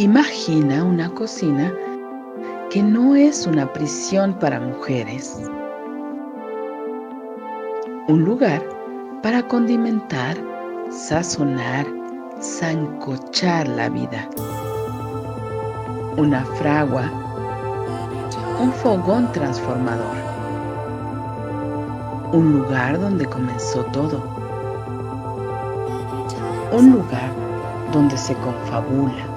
Imagina una cocina que no es una prisión para mujeres. Un lugar para condimentar, sazonar, sancochar la vida. Una fragua, un fogón transformador. Un lugar donde comenzó todo. Un lugar donde se confabula,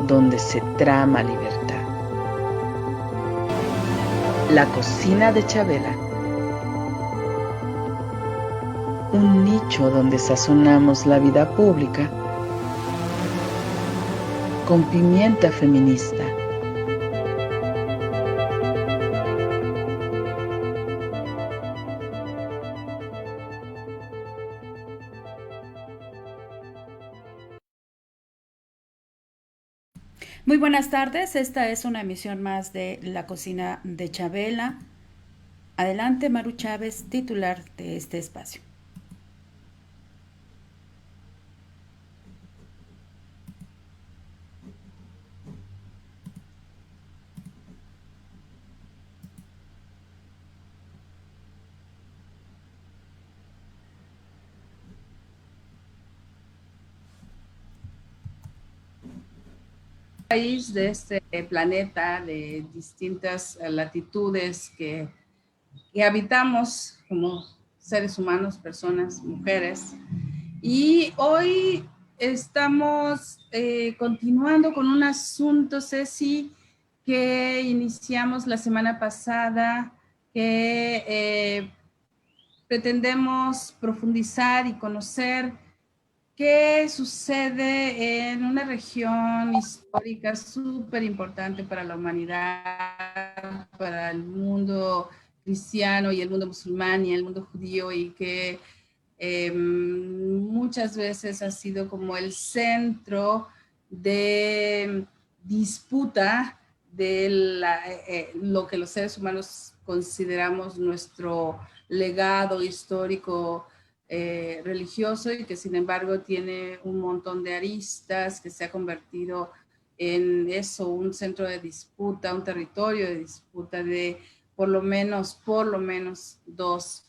donde se trama libertad. La cocina de Chabela. Un nicho donde sazonamos la vida pública con pimienta feminista. Muy buenas tardes, esta es una emisión más de La Cocina de Chabela. Adelante, Maru Chávez, titular de este espacio. País de este planeta de distintas latitudes que habitamos como seres humanos, personas, mujeres. Y hoy estamos continuando con un asunto, Ceci, que iniciamos la semana pasada, que pretendemos profundizar y conocer qué sucede en una región histórica súper importante para la humanidad, para el mundo cristiano y el mundo musulmán y el mundo judío, y que muchas veces ha sido como el centro de disputa de lo que los seres humanos consideramos nuestro legado histórico religioso, y que sin embargo tiene un montón de aristas, que se ha convertido en eso, un centro de disputa, un territorio de disputa de por lo menos dos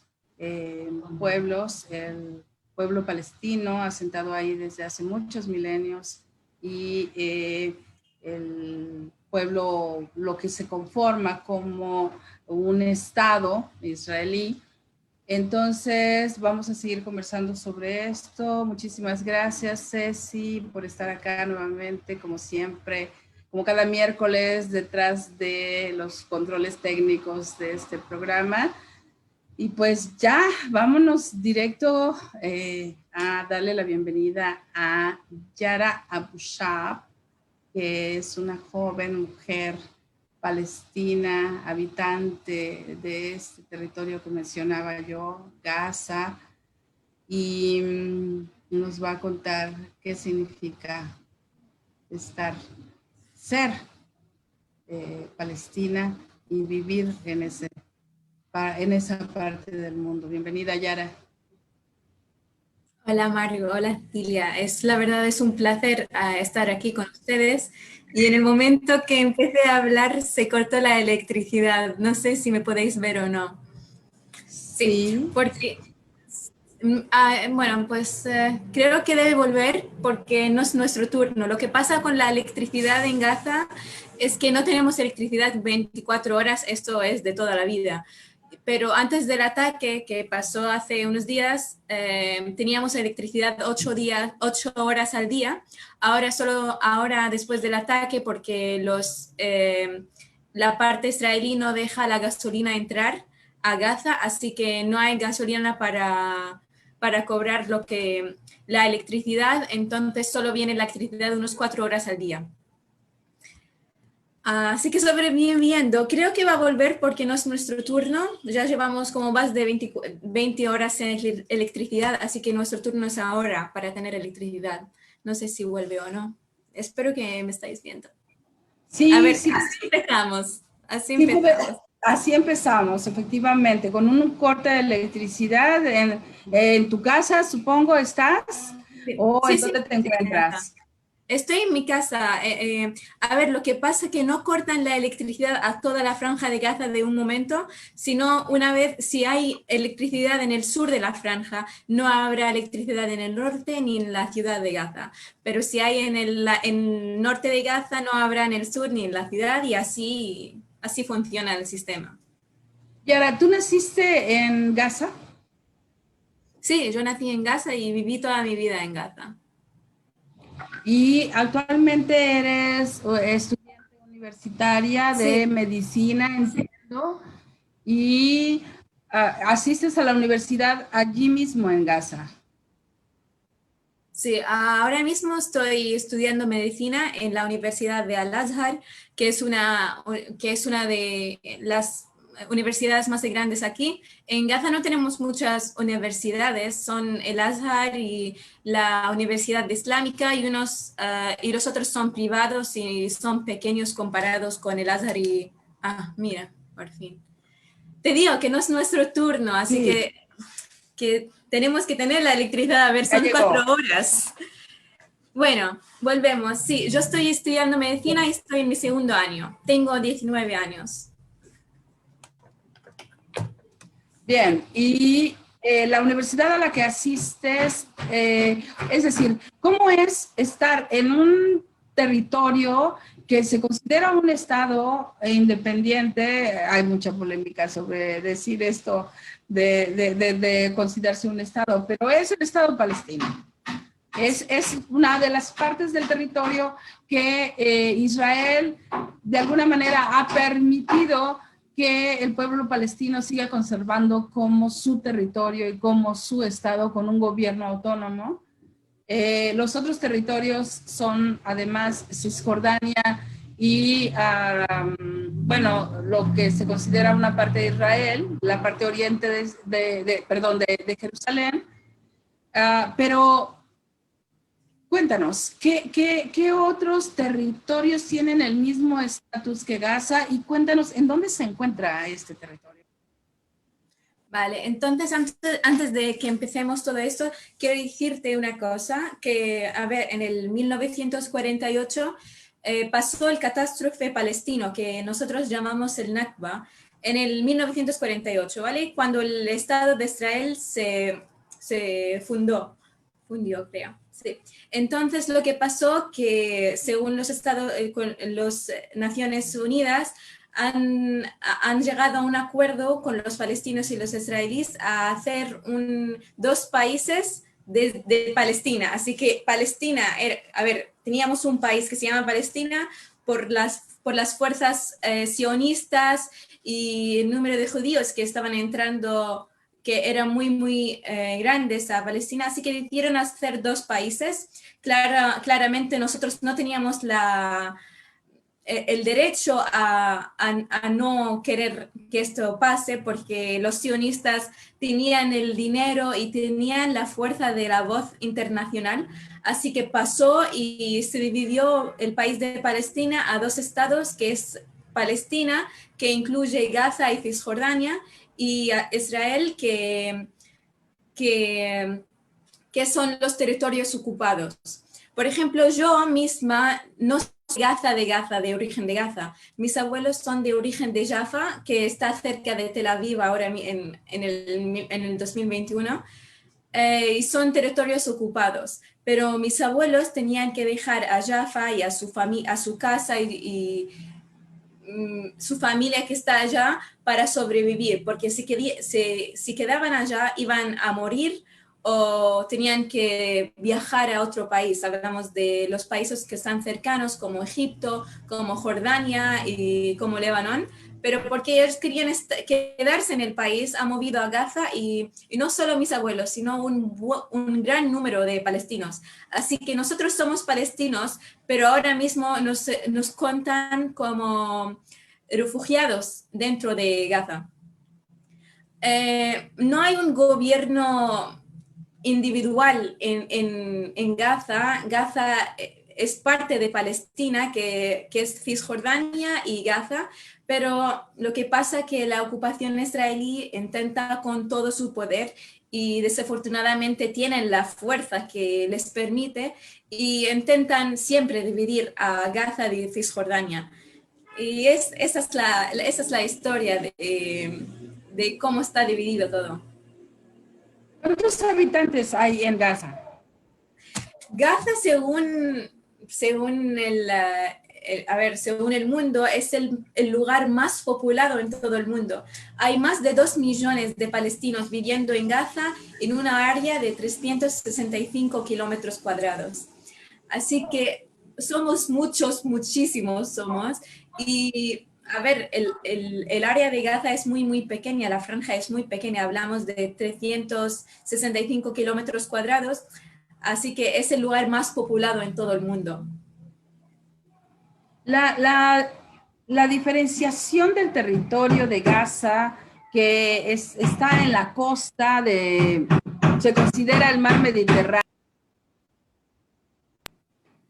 pueblos: el pueblo palestino, asentado ahí desde hace muchos milenios, y el pueblo, lo que se conforma como un estado israelí. Entonces, vamos a seguir conversando sobre esto. Muchísimas gracias, Ceci, por estar acá nuevamente, como siempre, como cada miércoles, detrás de los controles técnicos de este programa. Y pues ya, vámonos directo a darle la bienvenida a Yara Abushab, que es una joven mujer palestina, habitante de este territorio que mencionaba yo, Gaza, y nos va a contar qué significa ser palestina y vivir en esa parte del mundo. Bienvenida, Yara. Hola Mario, hola Cilia. La verdad es un placer estar aquí con ustedes, y en el momento que empecé a hablar se cortó la electricidad. No sé si me podéis ver o no. Sí. Porque, bueno, pues creo que debe volver porque no es nuestro turno. Lo que pasa con la electricidad en Gaza es que no tenemos electricidad 24 horas, esto es de toda la vida. Pero antes del ataque que pasó hace unos días, teníamos electricidad 8 horas al día. Ahora después del ataque, porque la parte israelí no deja la gasolina entrar a Gaza, así que no hay gasolina para cobrar la electricidad, entonces solo viene la electricidad unos 4 horas al día. Así que sobreviviendo, creo que va a volver porque no es nuestro turno. Ya llevamos como más de 20 horas sin electricidad, así que nuestro turno es ahora para tener electricidad. No sé si vuelve o no. Espero que me estáis viendo. Sí, a ver, sí. Así empezamos. Así empezamos, efectivamente, con un corte de electricidad en tu casa, supongo, ¿estás? ¿O en Sí, dónde te encuentras? Estoy en mi casa. A ver, lo que pasa es que no cortan la electricidad a toda la franja de Gaza de un momento, sino una vez, si hay electricidad en el sur de la franja, no habrá electricidad en el norte ni en la ciudad de Gaza. Pero si hay en norte de Gaza, no habrá en el sur ni en la ciudad y así funciona el sistema. Yara, ¿tú naciste en Gaza? Sí, yo nací en Gaza y viví toda mi vida en Gaza. Y actualmente eres estudiante universitaria de Sí, medicina, entiendo, y asistes a la universidad allí mismo en Gaza. sí, ahora mismo estoy estudiando medicina en la Universidad de Al-Azhar, que es una de las universidades más grandes aquí. En Gaza no tenemos muchas universidades, son el Azhar y la Universidad Islámica y los otros son privados y son pequeños comparados con el Azhar y... Ah, mira, por fin. Te digo que no es nuestro turno, así Sí, que tenemos que tener la electricidad. A ver, ya son llegó. 4 horas. Bueno, volvemos. Sí, yo estoy estudiando medicina y estoy en mi segundo año. Tengo 19 años. Bien, y la universidad a la que asistes, es decir, ¿cómo es estar en un territorio que se considera un estado independiente? Hay mucha polémica sobre decir esto de considerarse un estado, pero es el estado palestino. Es una de las partes del territorio que Israel de alguna manera ha permitido que el pueblo palestino siga conservando como su territorio y como su estado con un gobierno autónomo. Los otros territorios son además Cisjordania y, bueno, lo que se considera una parte de Israel, la parte oriente de Jerusalén. Pero cuéntanos, ¿qué otros territorios tienen el mismo estatus que Gaza? Y cuéntanos, ¿en dónde se encuentra este territorio? Vale, entonces antes de que empecemos todo esto, quiero decirte una cosa, que, a ver, en el 1948 pasó el catástrofe palestino, que nosotros llamamos el Nakba, en el 1948, ¿vale? Cuando el Estado de Israel se fundió, creo. Sí. Entonces, lo que pasó que según los Naciones Unidas han llegado a un acuerdo con los palestinos y los israelíes a hacer dos países de Palestina. Así que Palestina, a ver, teníamos un país que se llama Palestina por las fuerzas sionistas y el número de judíos que estaban entrando, que eran muy grandes a Palestina, así que decidieron hacer dos países. Claramente nosotros no teníamos el derecho a no querer que esto pase porque los sionistas tenían el dinero y tenían la fuerza de la voz internacional. Así que pasó y se dividió el país de Palestina a dos estados, que es Palestina, que incluye Gaza y Cisjordania, y Israel, que, que son los territorios ocupados. Por ejemplo, yo misma no soy de Gaza, de origen de Gaza. Mis abuelos son de origen de Jaffa, que está cerca de Tel Aviv ahora en el 2021, y son territorios ocupados. Pero mis abuelos tenían que dejar a Jaffa y a su casa y su familia que está allá para sobrevivir, porque si quedaban allá iban a morir o tenían que viajar a otro país. Hablamos de los países que están cercanos como Egipto, como Jordania y como Líbano, pero porque ellos querían quedarse en el país, han movido a Gaza y no solo mis abuelos, sino un gran número de palestinos. Así que nosotros somos palestinos, pero ahora mismo nos cuentan como refugiados dentro de Gaza. No hay un gobierno individual en Gaza. Gaza es parte de Palestina, que es Cisjordania y Gaza, pero lo que pasa es que la ocupación israelí intenta con todo su poder y desafortunadamente tienen la fuerza que les permite y intentan siempre dividir a Gaza de Cisjordania. Y esa es la historia de cómo está dividido todo. ¿Cuántos habitantes hay en Gaza? Gaza, según según el mundo, es el lugar más poblado en todo el mundo. Hay más de 2 millones de palestinos viviendo en Gaza en una área de 365 kilómetros cuadrados. Así que somos muchísimos somos. Y el área de Gaza es muy, muy pequeña, la franja es muy pequeña, hablamos de 365 kilómetros cuadrados, así que es el lugar más poblado en todo el mundo. La diferenciación del territorio de Gaza, que está en la costa se considera el mar Mediterráneo.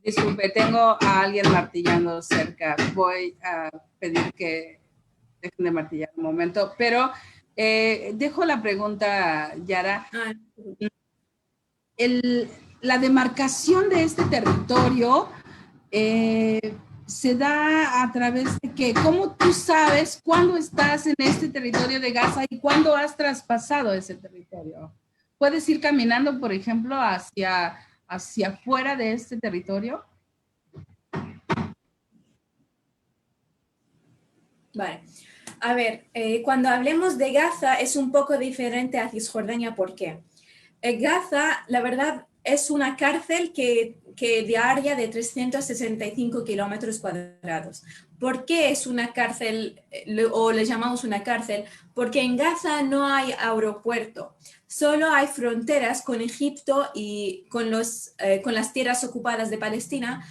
Disculpe, tengo a alguien martillando cerca. Voy a pedir que dejen de martillar un momento, pero dejo la pregunta, Yara. La demarcación de este territorio se da a través de que, ¿cómo tú sabes cuándo estás en este territorio de Gaza y cuándo has traspasado ese territorio? ¿Puedes ir caminando, por ejemplo, hacia afuera de este territorio? Vale. A ver, cuando hablemos de Gaza es un poco diferente a Cisjordania. ¿Por qué? Gaza, la verdad, es una cárcel que de área de 365 kilómetros cuadrados. ¿Por qué es una cárcel o le llamamos una cárcel? Porque en Gaza no hay aeropuerto, solo hay fronteras con Egipto y con las tierras ocupadas de Palestina.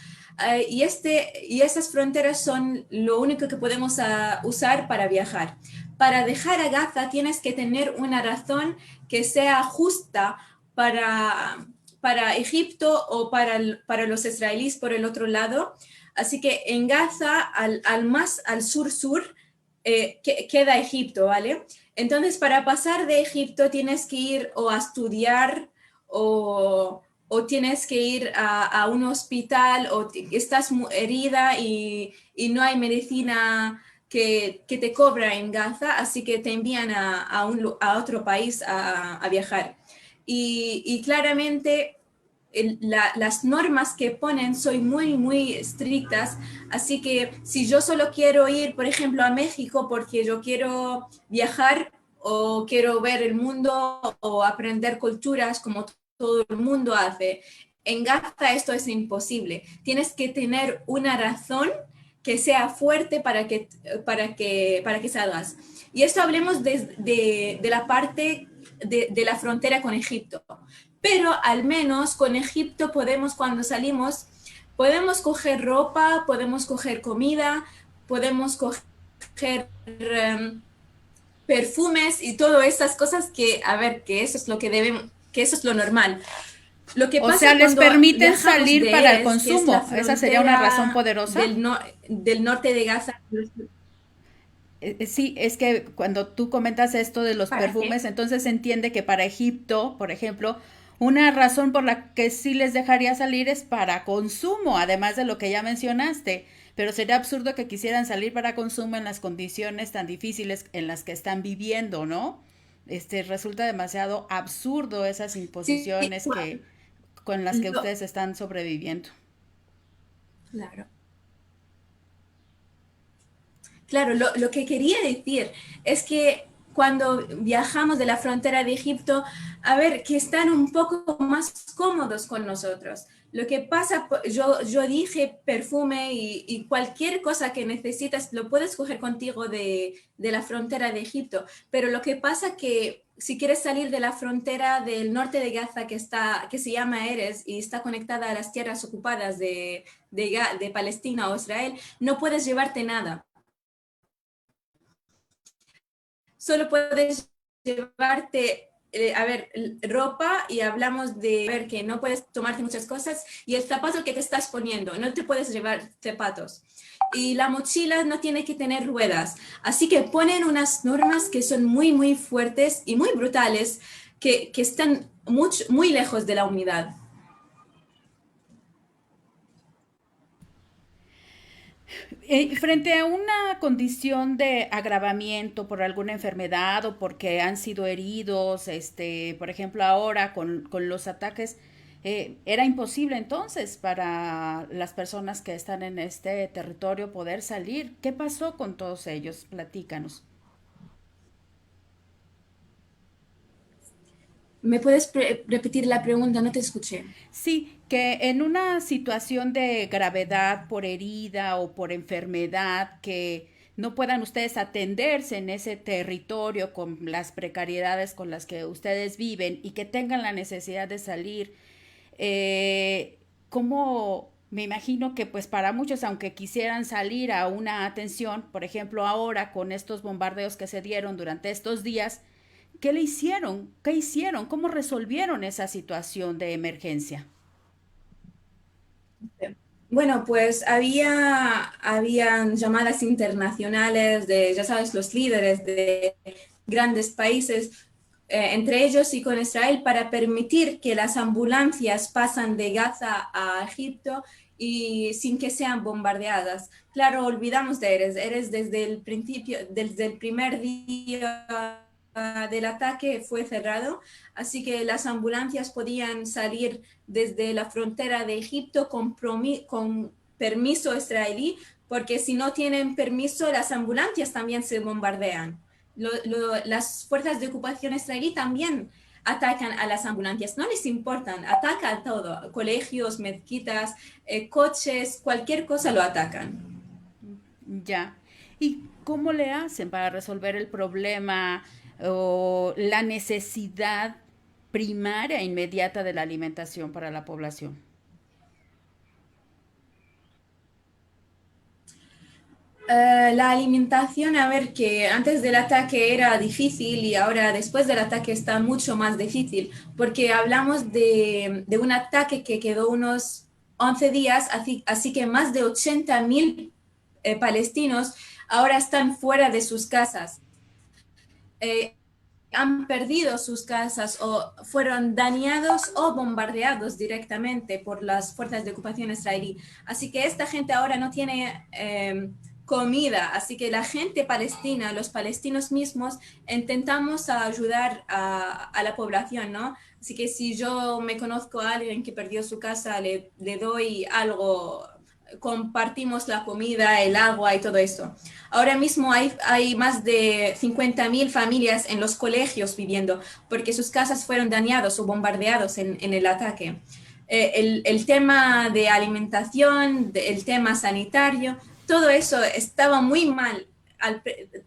Y esas fronteras son lo único que podemos usar para viajar. Para dejar a Gaza tienes que tener una razón que sea justa para Egipto o para los israelíes por el otro lado. Así que en Gaza, más al sur, queda Egipto, ¿vale? Entonces, para pasar de Egipto tienes que ir o a estudiar o tienes que ir a un hospital o estás herida y no hay medicina que te cobra en Gaza, así que te envían a otro país a viajar. Y claramente las normas que ponen son muy, muy estrictas, así que si yo solo quiero ir, por ejemplo, a México porque yo quiero viajar o quiero ver el mundo o aprender culturas como todo el mundo hace, en Gaza esto es imposible. Tienes que tener una razón que sea fuerte para que salgas. Y esto hablemos de la parte de la frontera con Egipto. Pero al menos con Egipto podemos, cuando salimos, podemos coger ropa, podemos coger comida, podemos coger perfumes y todas esas cosas que eso es lo que debemos, que eso es lo normal. Lo que pasa les permiten salir para el consumo. ¿Esa sería una razón poderosa? Del norte de Gaza. Sí, es que cuando tú comentas esto de los perfumes, entonces se entiende que para Egipto, por ejemplo, una razón por la que sí les dejaría salir es para consumo, además de lo que ya mencionaste. Pero sería absurdo que quisieran salir para consumo en las condiciones tan difíciles en las que están viviendo, ¿no? Resulta demasiado absurdo esas imposiciones con las que ustedes están sobreviviendo. Claro. Claro, lo que quería decir es que cuando viajamos de la frontera de Egipto, que están un poco más cómodos con nosotros. Lo que pasa, yo dije perfume y cualquier cosa que necesitas lo puedes coger contigo de la frontera de Egipto, pero lo que pasa que si quieres salir de la frontera del norte de Gaza que se llama Erez y está conectada a las tierras ocupadas de Palestina o Israel, no puedes llevarte nada. Solo puedes llevarte ropa y hablamos de ver que no puedes tomarte muchas cosas y el zapato que te estás poniendo, no te puedes llevar zapatos. Y la mochila no tiene que tener ruedas. Así que ponen unas normas que son muy, muy fuertes y muy brutales, que están muy lejos de la humedad. Frente a una condición de agravamiento por alguna enfermedad o porque han sido heridos, por ejemplo, ahora con los ataques, era imposible entonces para las personas que están en este territorio poder salir. ¿Qué pasó con todos ellos? Platícanos. ¿Me puedes repetir la pregunta? No te escuché. Sí, que en una situación de gravedad por herida o por enfermedad que no puedan ustedes atenderse en ese territorio con las precariedades con las que ustedes viven y que tengan la necesidad de salir, ¿cómo? Me imagino que pues para muchos, aunque quisieran salir a una atención, por ejemplo ahora con estos bombardeos que se dieron durante estos días, ¿qué le hicieron? ¿Qué hicieron? ¿Cómo resolvieron esa situación de emergencia? Bueno, pues habían llamadas internacionales de, ya sabes, los líderes de grandes países, entre ellos y con Israel, para permitir que las ambulancias pasan de Gaza a Egipto y sin que sean bombardeadas. Claro, olvidamos de Erez desde el principio, desde el primer día del ataque fue cerrado, así que las ambulancias podían salir desde la frontera de Egipto con permiso israelí, porque si no tienen permiso, las ambulancias también se bombardean. Las fuerzas de ocupación israelí también atacan a las ambulancias, no les importan, atacan todo, colegios, mezquitas, coches, cualquier cosa lo atacan. Ya. ¿Y cómo le hacen para resolver el problema o la necesidad primaria e inmediata de la alimentación para la población? La alimentación, a ver, que antes del ataque era difícil y ahora después del ataque está mucho más difícil, porque hablamos de un ataque que quedó unos 11 días, así que más de 80.000 palestinos ahora están fuera de sus casas. Eh, Han perdido sus casas o fueron dañados o bombardeados directamente por las fuerzas de ocupación israelí. Así que esta gente ahora no tiene comida, así que la gente palestina, los palestinos mismos, intentamos ayudar a la población, ¿no? Así que si yo me conozco a alguien que perdió su casa, le doy algo, compartimos la comida, el agua y todo eso. Ahora mismo hay más de 50.000 familias en los colegios viviendo porque sus casas fueron dañados o bombardeados en el ataque. El tema de alimentación, el tema sanitario, todo eso estaba muy mal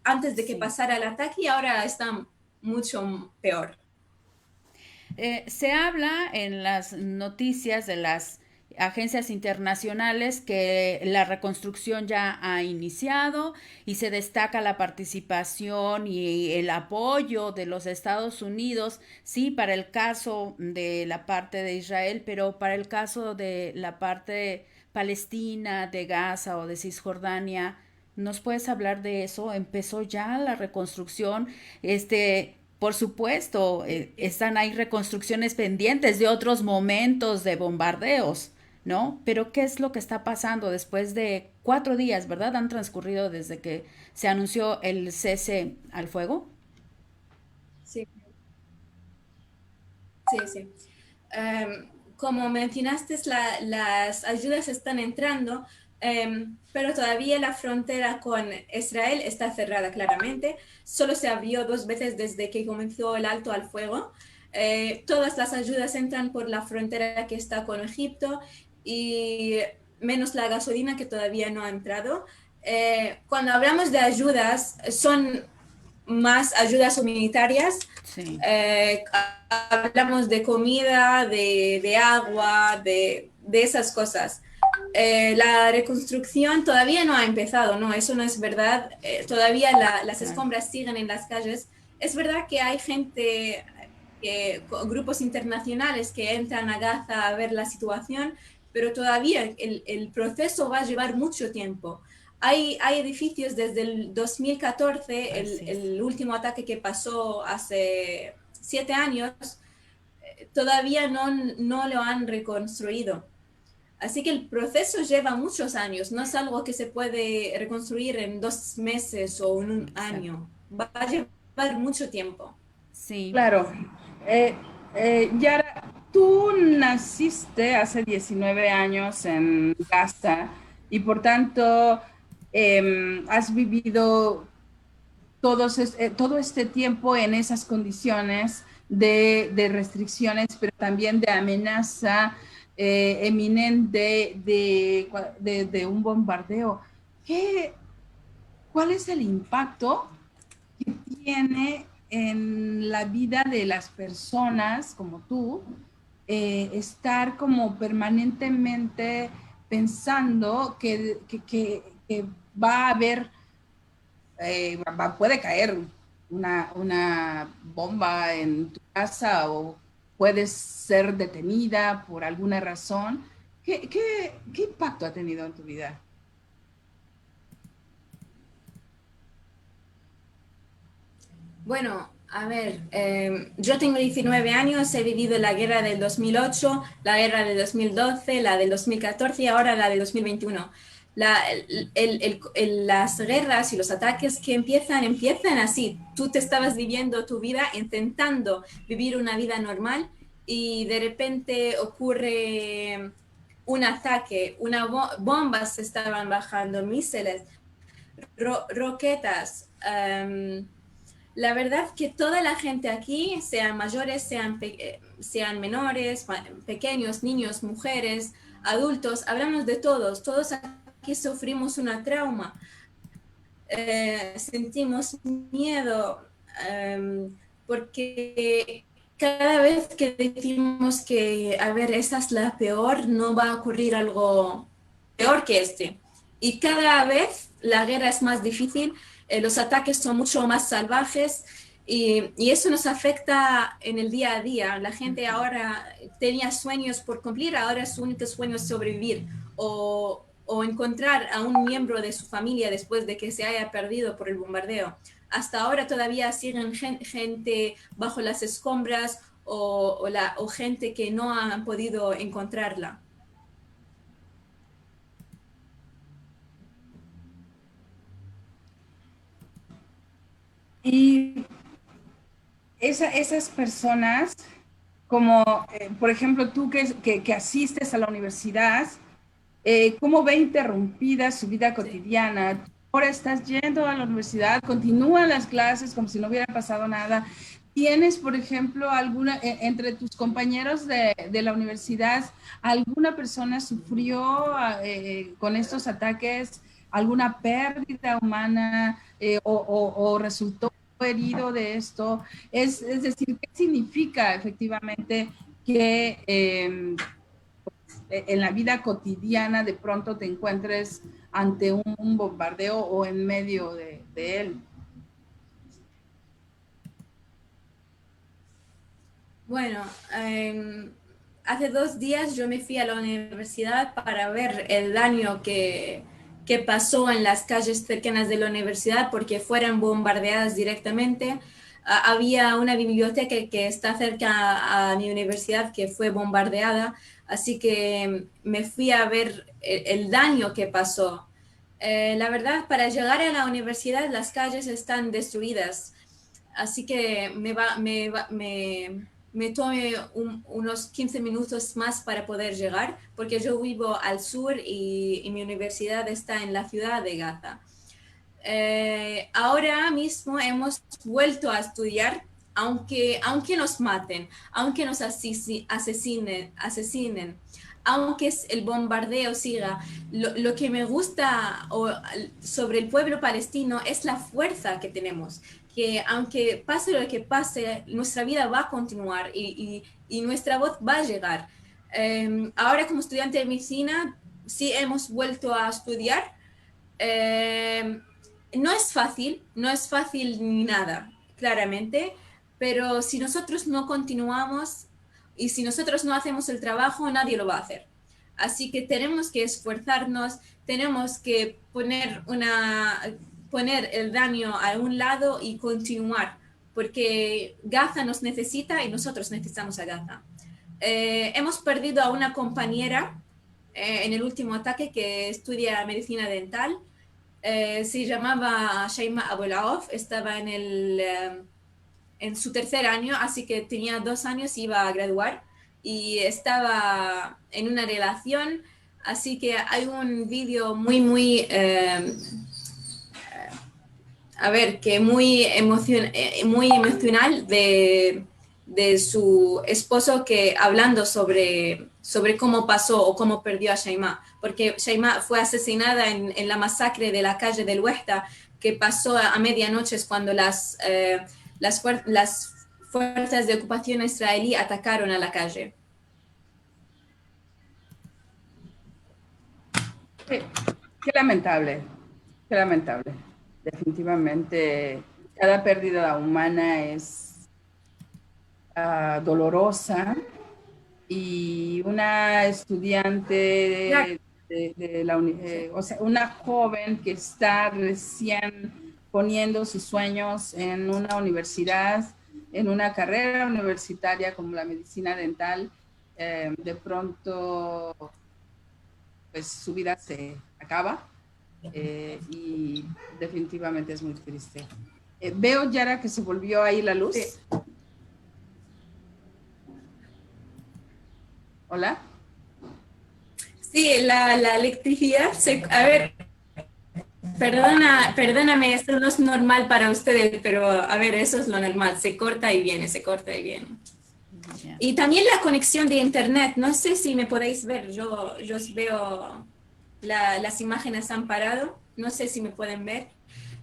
antes de que Sí. pasara el ataque y ahora está mucho peor. Se habla en las noticias de las agencias internacionales que la reconstrucción ya ha iniciado y se destaca la participación y el apoyo de los Estados Unidos, sí, para el caso de la parte de Israel, pero para el caso de la parte palestina, de Gaza o de Cisjordania, ¿nos puedes hablar de eso? ¿Empezó ya la reconstrucción? Por supuesto, están ahí reconstrucciones pendientes de otros momentos de bombardeos, ¿no? Pero ¿qué es lo que está pasando después de 4 días, ¿verdad? Han transcurrido desde que se anunció el cese al fuego. Sí, sí, sí. Como mencionaste, las ayudas están entrando, pero todavía la frontera con Israel está cerrada claramente. Solo se abrió 2 veces desde que comenzó el alto al fuego. Todas las ayudas entran por la frontera que está con Egipto y menos la gasolina que todavía no ha entrado. Cuando hablamos de ayudas, son más ayudas humanitarias. Sí. Eh, Hablamos de comida, de agua, de esas cosas. La reconstrucción todavía no ha empezado, no, eso no es verdad. Todavía las Claro. escombras siguen en las calles. Es verdad que hay gente grupos internacionales que entran a Gaza a ver la situación, pero todavía el proceso va a llevar mucho tiempo. Hay edificios desde el 2014, el último ataque que pasó hace 7 años, todavía no lo han reconstruido. Así que el proceso lleva muchos años, no es algo que se puede reconstruir en 2 meses o en un año, va a llevar mucho tiempo. Sí. Claro. Yara, tú naciste hace 19 años en Gaza y por tanto has vivido todo este tiempo en esas condiciones de restricciones, pero también de amenaza eminente de un bombardeo. ¿Cuál es el impacto que tiene en la vida de las personas como tú estar como permanentemente pensando que va a haber, puede caer una bomba en tu casa o puedes ser detenida por alguna razón? ¿Qué impacto ha tenido en tu vida? Bueno, a ver, yo tengo 19 años, he vivido la guerra del 2008, la guerra del 2012, la del 2014 y ahora la del 2021. Las guerras y los ataques que empiezan así. Tú te estabas viviendo tu vida intentando vivir una vida normal y de repente ocurre un ataque, bombas se estaban bajando, misiles, roquetas. La verdad que toda la gente aquí, sean mayores, sean menores, pequeños, niños, mujeres, adultos, hablamos de todos aquí sufrimos una trauma, sentimos miedo, porque cada vez que decimos que, a ver, esta es la peor, no va a ocurrir algo peor que este. Y cada vez la guerra es más difícil, los ataques son mucho más salvajes y eso nos afecta en el día a día. La gente ahora tenía sueños por cumplir, ahora su único sueño es sobrevivir o encontrar a un miembro de su familia después de que se haya perdido por el bombardeo. Hasta ahora todavía siguen gente bajo las escombras o gente que no han podido encontrarla. Y esas personas, como por ejemplo tú que asistes a la universidad, ¿cómo ve interrumpida su vida cotidiana? Ahora estás yendo a la universidad, continúan las clases como si no hubiera pasado nada. ¿Tienes, por ejemplo, entre tus compañeros de la universidad, alguna persona sufrió con estos ataques alguna pérdida humana o resultó herido de esto? Es decir, ¿qué significa efectivamente que en la vida cotidiana de pronto te encuentres ante un bombardeo o en medio de él? Bueno, hace 2 días yo me fui a la universidad para ver el daño que pasó en las calles cercanas de la universidad porque fueron bombardeadas directamente. Había una biblioteca que está cerca a mi universidad que fue bombardeada, así que me fui a ver el daño que pasó. La verdad, para llegar a la universidad las calles están destruidas, así que me tomé unos 15 minutos más para poder llegar, porque yo vivo al sur y mi universidad está en la ciudad de Gaza. Ahora mismo hemos vuelto a estudiar, aunque nos maten, aunque nos asesinen, aunque el bombardeo siga. Lo que me gusta sobre el pueblo palestino es la fuerza que tenemos, que aunque pase lo que pase, nuestra vida va a continuar y nuestra voz va a llegar. Ahora como estudiante de medicina, sí hemos vuelto a estudiar. No es fácil ni nada, claramente, pero si nosotros no continuamos y si nosotros no hacemos el trabajo, nadie lo va a hacer. Así que tenemos que esforzarnos, tenemos que poner el daño a un lado y continuar, porque Gaza nos necesita y nosotros necesitamos a Gaza. Hemos perdido a una compañera en el último ataque que estudia medicina dental. Se llamaba Shaima Abulaof, estaba en su tercer año, así que tenía 2 años, iba a graduar y estaba en una relación, así que hay un vídeo muy muy emocional de su esposo que hablando sobre cómo pasó o cómo perdió a Shaima, porque Shaima fue asesinada en la masacre de la calle del Huesta, que pasó a medianoche cuando las fuerzas de ocupación israelí atacaron a la calle. Sí, qué lamentable, qué lamentable. Definitivamente, cada pérdida humana es dolorosa, y una estudiante o sea, una joven que está recién poniendo sus sueños en una universidad, en una carrera universitaria como la medicina dental, de pronto pues su vida se acaba, y definitivamente es muy triste. Veo, Yara, que se volvió ahí la luz. Sí. ¿Hola? Sí, la electricidad a ver, perdóname, esto no es normal para ustedes, pero a ver, eso es lo normal, se corta y viene, se corta y viene. Yeah. Y también la conexión de internet, no sé si me podéis ver, yo os veo, las imágenes han parado, no sé si me pueden ver.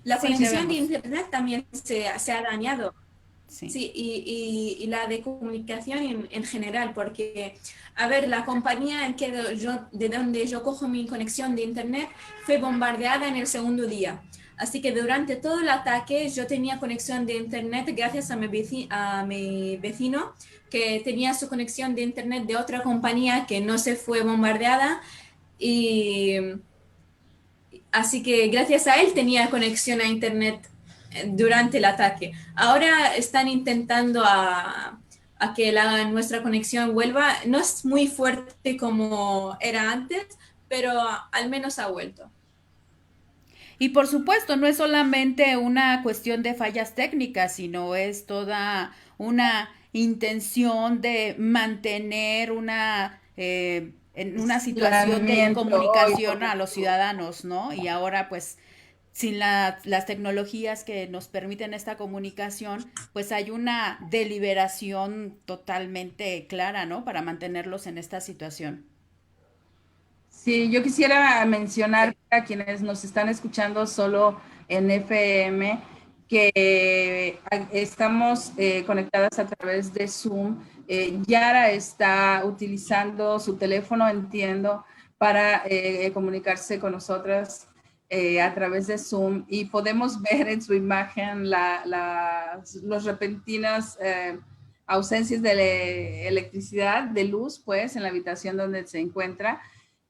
La conexión de internet también se ha dañado. Sí, sí, y la de comunicación en general, porque, a ver, la compañía de donde yo cojo mi conexión de internet fue bombardeada en el segundo día. Así que durante todo el ataque yo tenía conexión de internet gracias a mi vecino, que tenía su conexión de internet de otra compañía que no se fue bombardeada. Y así que gracias a él tenía conexión a internet durante el ataque. Ahora están intentando a que nuestra conexión vuelva. No es muy fuerte como era antes, pero al menos ha vuelto. Y por supuesto, no es solamente una cuestión de fallas técnicas, sino es toda una intención de mantener en una situación de incomunicación a los ciudadanos, ¿no? Y ahora, pues, sin las tecnologías que nos permiten esta comunicación, pues hay una deliberación totalmente clara, ¿no? Para mantenerlos en esta situación. Sí, yo quisiera mencionar a quienes nos están escuchando solo en FM, que estamos conectadas a través de Zoom. Yara está utilizando su teléfono, entiendo, para comunicarse con nosotras a través de Zoom, y podemos ver en su imagen los repentinas ausencias de electricidad, de luz, pues, en la habitación donde se encuentra.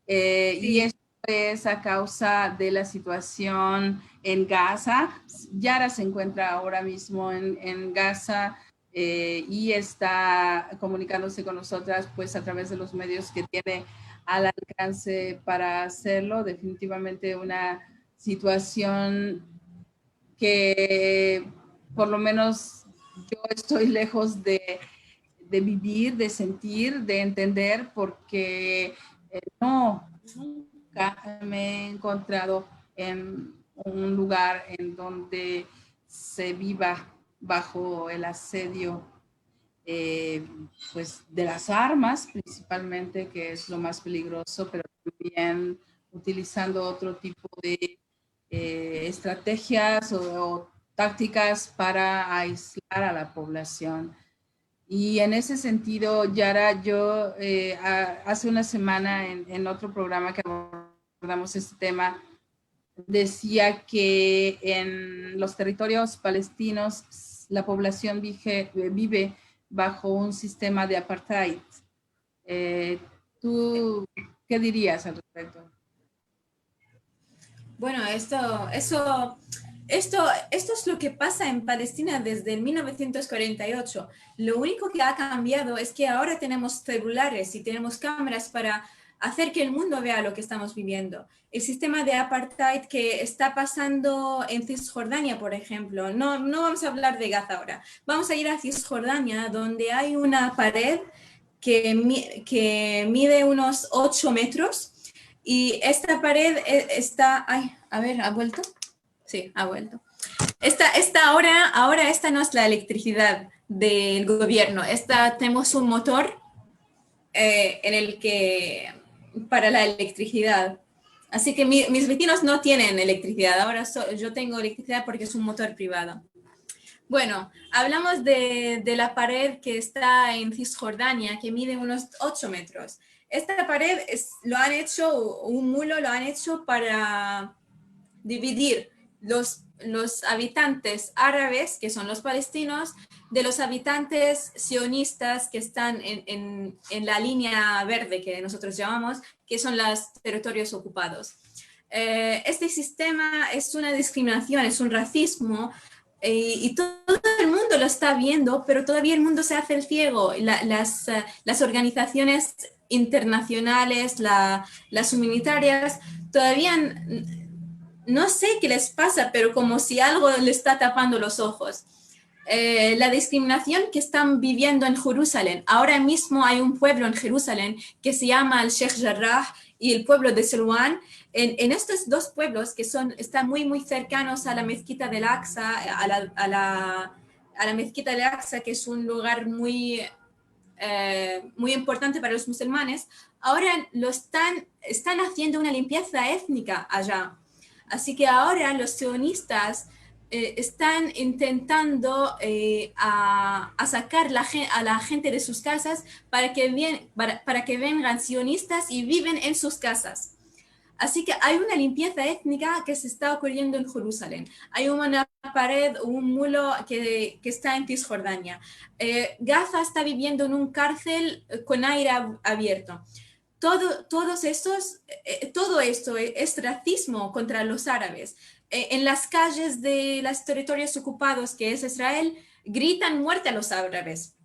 Sí. Y esto es a causa de la situación en Gaza. Yara se encuentra ahora mismo en Gaza y está comunicándose con nosotras pues a través de los medios que tiene al alcance para hacerlo. Definitivamente una situación que por lo menos yo estoy lejos de vivir, de sentir, de entender, porque no, nunca me he encontrado en un lugar en donde se viva bajo el asedio pues de las armas principalmente, que es lo más peligroso, pero también utilizando otro tipo de estrategias o tácticas para aislar a la población. Y en ese sentido, Yara, yo hace una semana en otro programa que abordamos este tema, decía que en los territorios palestinos la población vive bajo un sistema de apartheid. ¿Tú qué dirías al respecto? Bueno, esto es lo que pasa en Palestina desde el 1948. Lo único que ha cambiado es que ahora tenemos celulares y tenemos cámaras para hacer que el mundo vea lo que estamos viviendo. El sistema de apartheid que está pasando en Cisjordania, por ejemplo, no vamos a hablar de Gaza ahora, vamos a ir a Cisjordania, donde hay una pared que mide unos 8 metros, y esta pared está, a ver, ¿ha vuelto? Sí, ha vuelto. Ahora esta no es la electricidad del gobierno. Tenemos un motor en el que, para la electricidad. Así que mis vecinos no tienen electricidad. Ahora yo tengo electricidad porque es un motor privado. Bueno, hablamos de la pared que está en Cisjordania, que mide unos 8 metros. Esta pared un muro lo han hecho para dividir los habitantes árabes, que son los palestinos, de los habitantes sionistas que están en la línea verde que nosotros llamamos, que son los territorios ocupados. Este sistema es una discriminación, es un racismo, y todo el mundo lo está viendo, pero todavía el mundo se hace el ciego. Las organizaciones internacionales, las humanitarias, todavía no sé qué les pasa, pero como si algo le está tapando los ojos. La discriminación que están viviendo en Jerusalén. Ahora mismo hay un pueblo en Jerusalén que se llama el Sheikh Jarrah y el pueblo de Silwan. En estos dos pueblos que están muy, muy cercanos a la mezquita del Aqsa, a la mezquita del Aqsa, que es un lugar muy importante para los musulmanes, ahora están haciendo una limpieza étnica allá. Así que ahora los sionistas están intentando a sacar a la gente de sus casas para que vengan sionistas y viven en sus casas. Así que hay una limpieza étnica que se está ocurriendo en Jerusalén. Hay una pared, un muro que está en Cisjordania. Gaza está viviendo en un cárcel con aire abierto. Todo esto es racismo contra los árabes. En las calles de los territorios ocupados, que es Israel, gritan muerte a los árabes.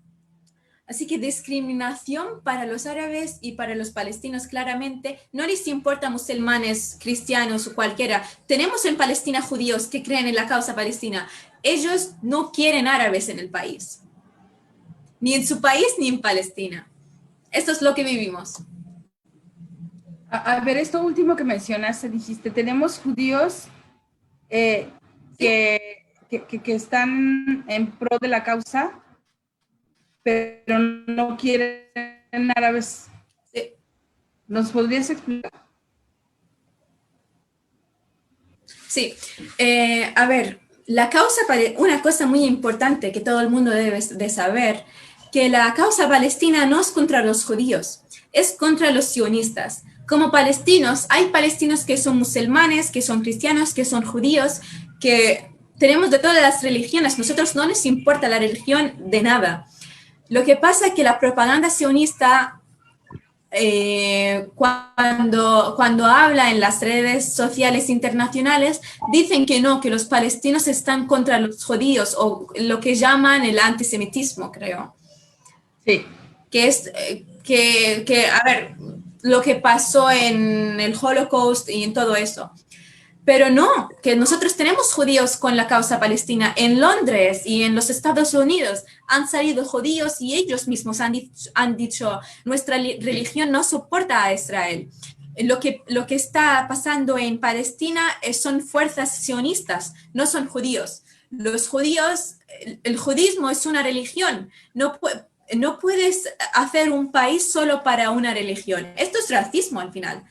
Así que discriminación para los árabes y para los palestinos claramente. No les importa musulmanes, cristianos o cualquiera. Tenemos en Palestina judíos que creen en la causa palestina. Ellos no quieren árabes en el país. Ni en su país ni en Palestina. Esto es lo que vivimos. A ver, esto último que mencionaste, dijiste, tenemos judíos que están en pro de la causa, pero no quieren árabes. Sí. ¿Nos podrías explicar? Sí. A ver, una cosa muy importante que todo el mundo debe de saber, que la causa palestina no es contra los judíos, es contra los sionistas. Como palestinos, hay palestinos que son musulmanes, que son cristianos, que son judíos, que tenemos de todas las religiones. Nosotros no nos importa la religión de nada. Lo que pasa es que la propaganda sionista, cuando habla en las redes sociales internacionales, dicen que no, que los palestinos están contra los judíos, o lo que llaman el antisemitismo, creo. Sí. A ver, lo que pasó en el Holocaust y en todo eso. Pero no, que nosotros tenemos judíos con la causa palestina. En Londres y en los Estados Unidos han salido judíos y ellos mismos han dicho, nuestra religión no soporta a Israel. Lo que está pasando en Palestina son fuerzas sionistas, no son judíos. Los judíos, el judismo es una religión. No puedes hacer un país solo para una religión. Esto es racismo al final.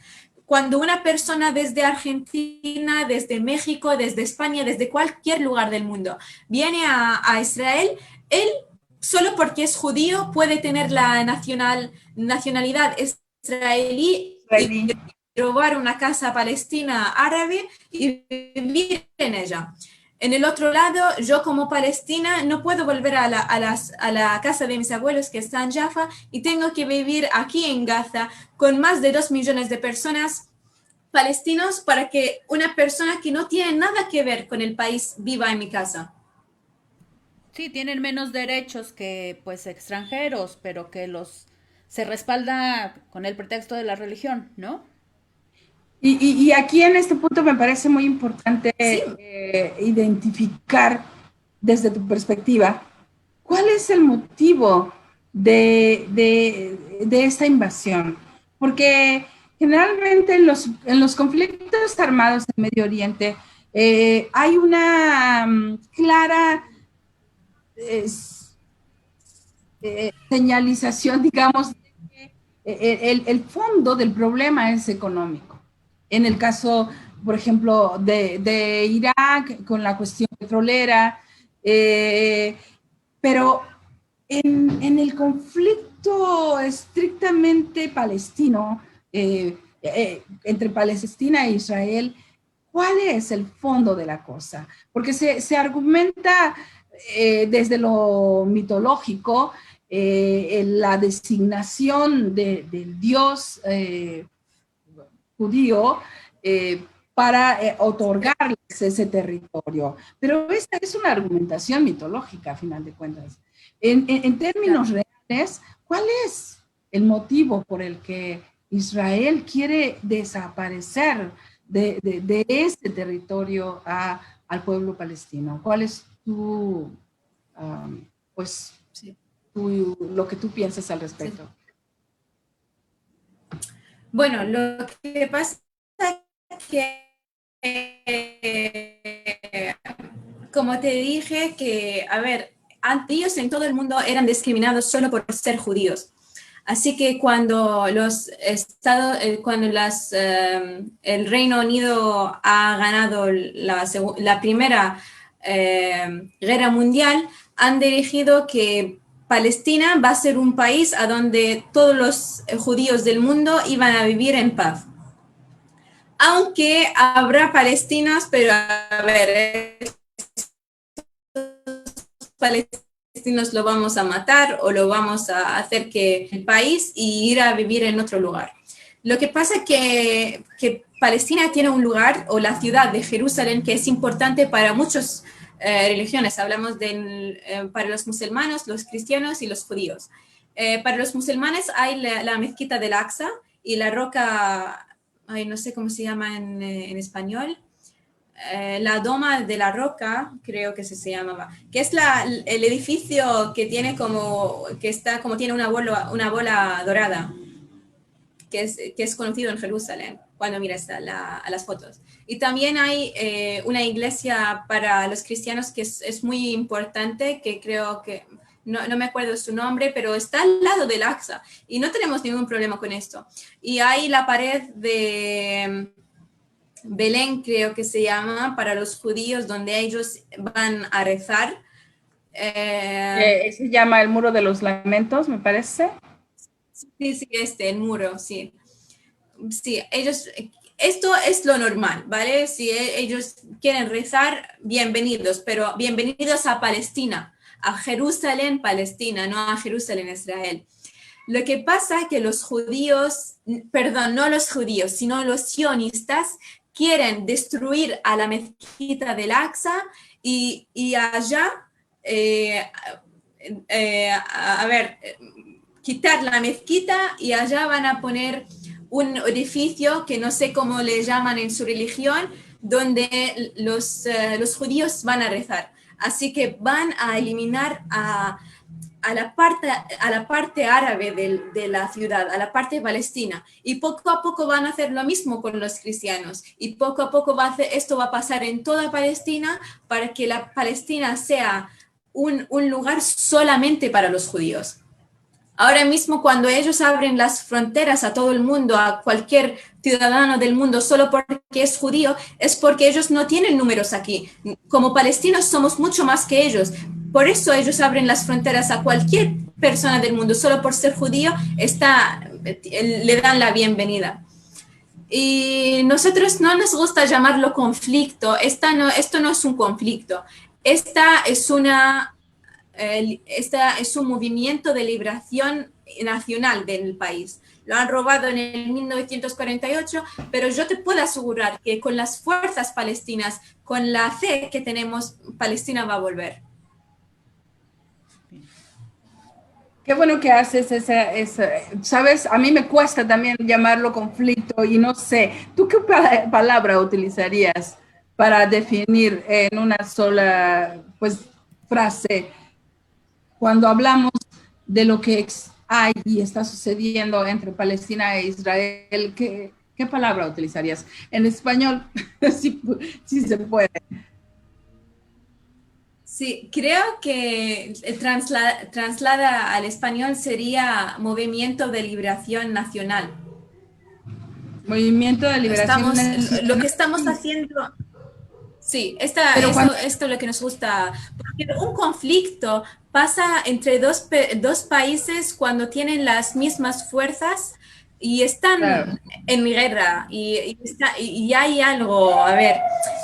Cuando una persona desde Argentina, desde México, desde España, desde cualquier lugar del mundo viene a Israel, él, solo porque es judío, puede tener la nacionalidad israelí y robar una casa palestina árabe y vivir en ella. En el otro lado, yo como palestina no puedo volver a la casa de mis abuelos que está en Jaffa y tengo que vivir aquí en Gaza con más de 2 millones de personas palestinos para que una persona que no tiene nada que ver con el país viva en mi casa. Sí, tienen menos derechos que pues extranjeros, pero que los se respalda con el pretexto de la religión, ¿no? Y aquí en este punto me parece muy importante Sí. Identificar desde tu perspectiva cuál es el motivo de esta invasión. Porque generalmente en los conflictos armados en Medio Oriente hay una clara señalización, digamos, de que el fondo del problema es económico. En el caso, por ejemplo, de Irak, con la cuestión petrolera, pero en el conflicto estrictamente palestino, entre Palestina e Israel, ¿cuál es el fondo de la cosa? Porque se argumenta desde lo mitológico, la designación del dios judío para otorgarles ese territorio. Pero esta es una argumentación mitológica, a final de cuentas. En términos reales, ¿cuál es el motivo por el que Israel quiere desaparecer de este territorio al pueblo palestino? ¿Cuál es pues, lo que tú piensas al respecto? Sí. Bueno, lo que pasa es que, como te dije, que, a ver, ellos en todo el mundo eran discriminados solo por ser judíos. Así que cuando los estados, el Reino Unido ha ganado la primera guerra mundial, han dirigido que Palestina va a ser un país a donde todos los judíos del mundo iban a vivir en paz. Aunque habrá palestinos, pero a ver, palestinos lo vamos a matar o lo vamos a hacer que el país y ir a vivir en otro lugar. Lo que pasa es que Palestina tiene un lugar, o la ciudad de Jerusalén, que es importante para muchas religiones. Hablamos para los musulmanes, los cristianos y los judíos. Para los musulmanes hay la mezquita del Aqsa y la roca, no sé cómo se llama en español, la Doma de la Roca, creo que se llamaba, que es el edificio que tiene tiene una bola dorada, que es conocido en Jerusalén, cuando miras a las fotos. Y también hay una iglesia para los cristianos que es muy importante, que creo que, no me acuerdo su nombre, pero está al lado del Aqsa, y no tenemos ningún problema con esto. Y hay la pared de Belén, creo que se llama, para los judíos, donde ellos van a rezar. Se llama el Muro de los Lamentos, me parece. Sí, el muro, sí. Sí, esto es lo normal, ¿vale? Si ellos quieren rezar, bienvenidos, pero bienvenidos a Palestina, a Jerusalén, Palestina, no a Jerusalén, Israel. Lo que pasa es que los judíos, perdón, no los judíos, sino los sionistas, quieren destruir a la mezquita del Aqsa y allá, quitar la mezquita, y allá van a poner un edificio que no sé cómo le llaman en su religión, donde los judíos van a rezar. Así que van a eliminar a la parte árabe de la ciudad, a la parte palestina, y poco a poco van a hacer lo mismo con los cristianos, y poco a poco esto va a pasar en toda Palestina, para que la Palestina sea un lugar solamente para los judíos. Ahora mismo, cuando ellos abren las fronteras a todo el mundo, a cualquier ciudadano del mundo, solo porque es judío, es porque ellos no tienen números aquí. Como palestinos somos mucho más que ellos. Por eso ellos abren las fronteras a cualquier persona del mundo. Solo por ser judío le dan la bienvenida. Y nosotros no nos gusta llamarlo conflicto. Esto no es un conflicto. Esta es un movimiento de liberación nacional del país. Lo han robado en el 1948, pero yo te puedo asegurar que con las fuerzas palestinas, con la fe que tenemos, Palestina va a volver. Qué bueno que haces sabes, a mí me cuesta también llamarlo conflicto y no sé, ¿tú qué palabra utilizarías para definir en una sola, pues, frase cuando hablamos de lo que hay y está sucediendo entre Palestina e Israel? ¿Qué palabra utilizarías? En español, sí se puede. Sí, creo que traslada al español sería Movimiento de Liberación Nacional. Movimiento de Liberación Nacional. Lo que estamos haciendo... Sí, esto es lo que nos gusta, porque un conflicto pasa entre dos países cuando tienen las mismas fuerzas y están en guerra y hay algo, a ver,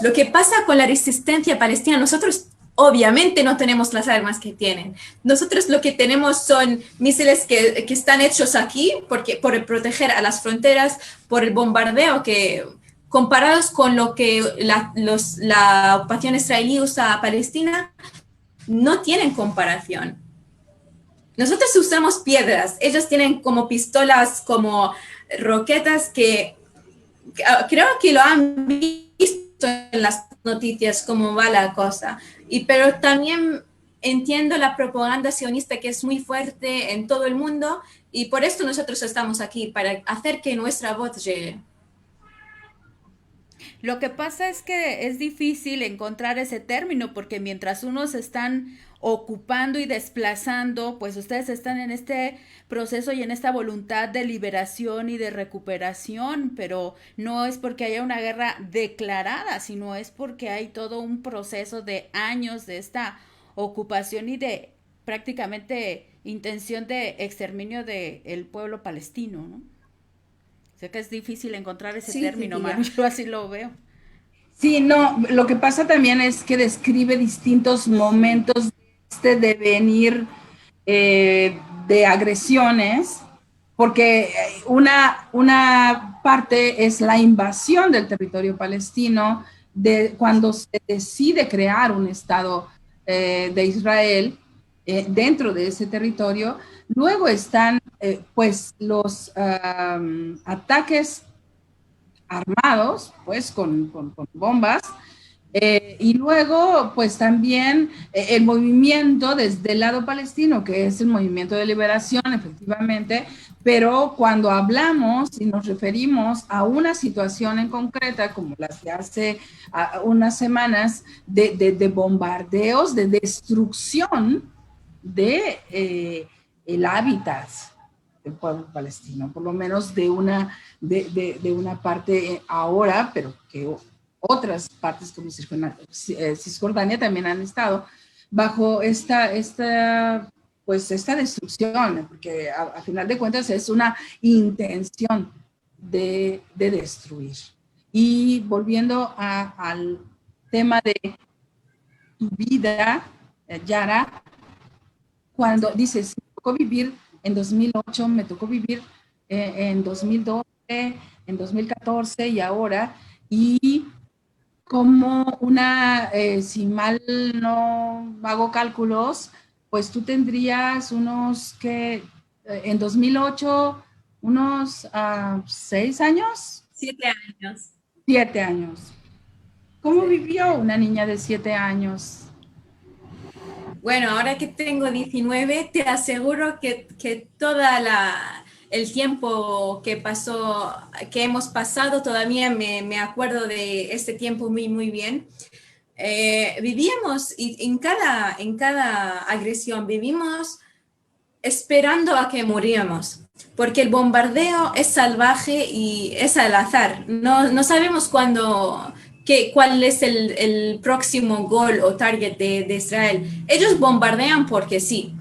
lo que pasa con la resistencia palestina, nosotros obviamente no tenemos las armas que tienen. Nosotros lo que tenemos son misiles que están hechos aquí por proteger a las fronteras, por el bombardeo que, comparados con lo que la ocupación israelí usa a Palestina, no tienen comparación. Nosotros usamos piedras, ellos tienen como pistolas, como roquetas que creo que lo han visto en las noticias cómo va la cosa. Pero también entiendo la propaganda sionista que es muy fuerte en todo el mundo y por esto nosotros estamos aquí, para hacer que nuestra voz llegue. Lo que pasa es que es difícil encontrar ese término porque mientras unos están ocupando y desplazando, pues ustedes están en este proceso y en esta voluntad de liberación y de recuperación, pero no es porque haya una guerra declarada, sino es porque hay todo un proceso de años de esta ocupación y de prácticamente intención de exterminio del pueblo palestino, ¿no? Sé que es difícil encontrar ese término, Manu, yo así lo veo. Sí, no, lo que pasa también es que describe distintos momentos de este devenir de agresiones, porque una parte es la invasión del territorio palestino, cuando se decide crear un Estado de Israel dentro de ese territorio. Luego están pues los ataques armados, pues con bombas, y luego pues también el movimiento desde el lado palestino, que es el movimiento de liberación, efectivamente, pero cuando hablamos y nos referimos a una situación en concreta, como las de hace unas semanas, de bombardeos, de destrucción de el hábitat del pueblo palestino, por lo menos de una parte ahora, pero que otras partes como Cisjordania también han estado bajo esta destrucción, porque a final de cuentas es una intención de destruir. Y volviendo al tema de tu vida, Yara, cuando dices, me tocó vivir en 2008, me tocó vivir en 2012, en 2014 y ahora, y como si mal no hago cálculos, pues tú tendrías en 2008, unos 6 años. 7 años. 7 años. ¿Cómo vivió una niña de 7 años? Bueno, ahora que tengo 19, te aseguro que el tiempo que hemos pasado, todavía me acuerdo de este tiempo muy, muy bien. Vivíamos y en cada agresión vivimos esperando a que moríamos, porque el bombardeo es salvaje y es al azar. No sabemos cuál es el próximo gol o target de Israel. Ellos bombardean porque sí.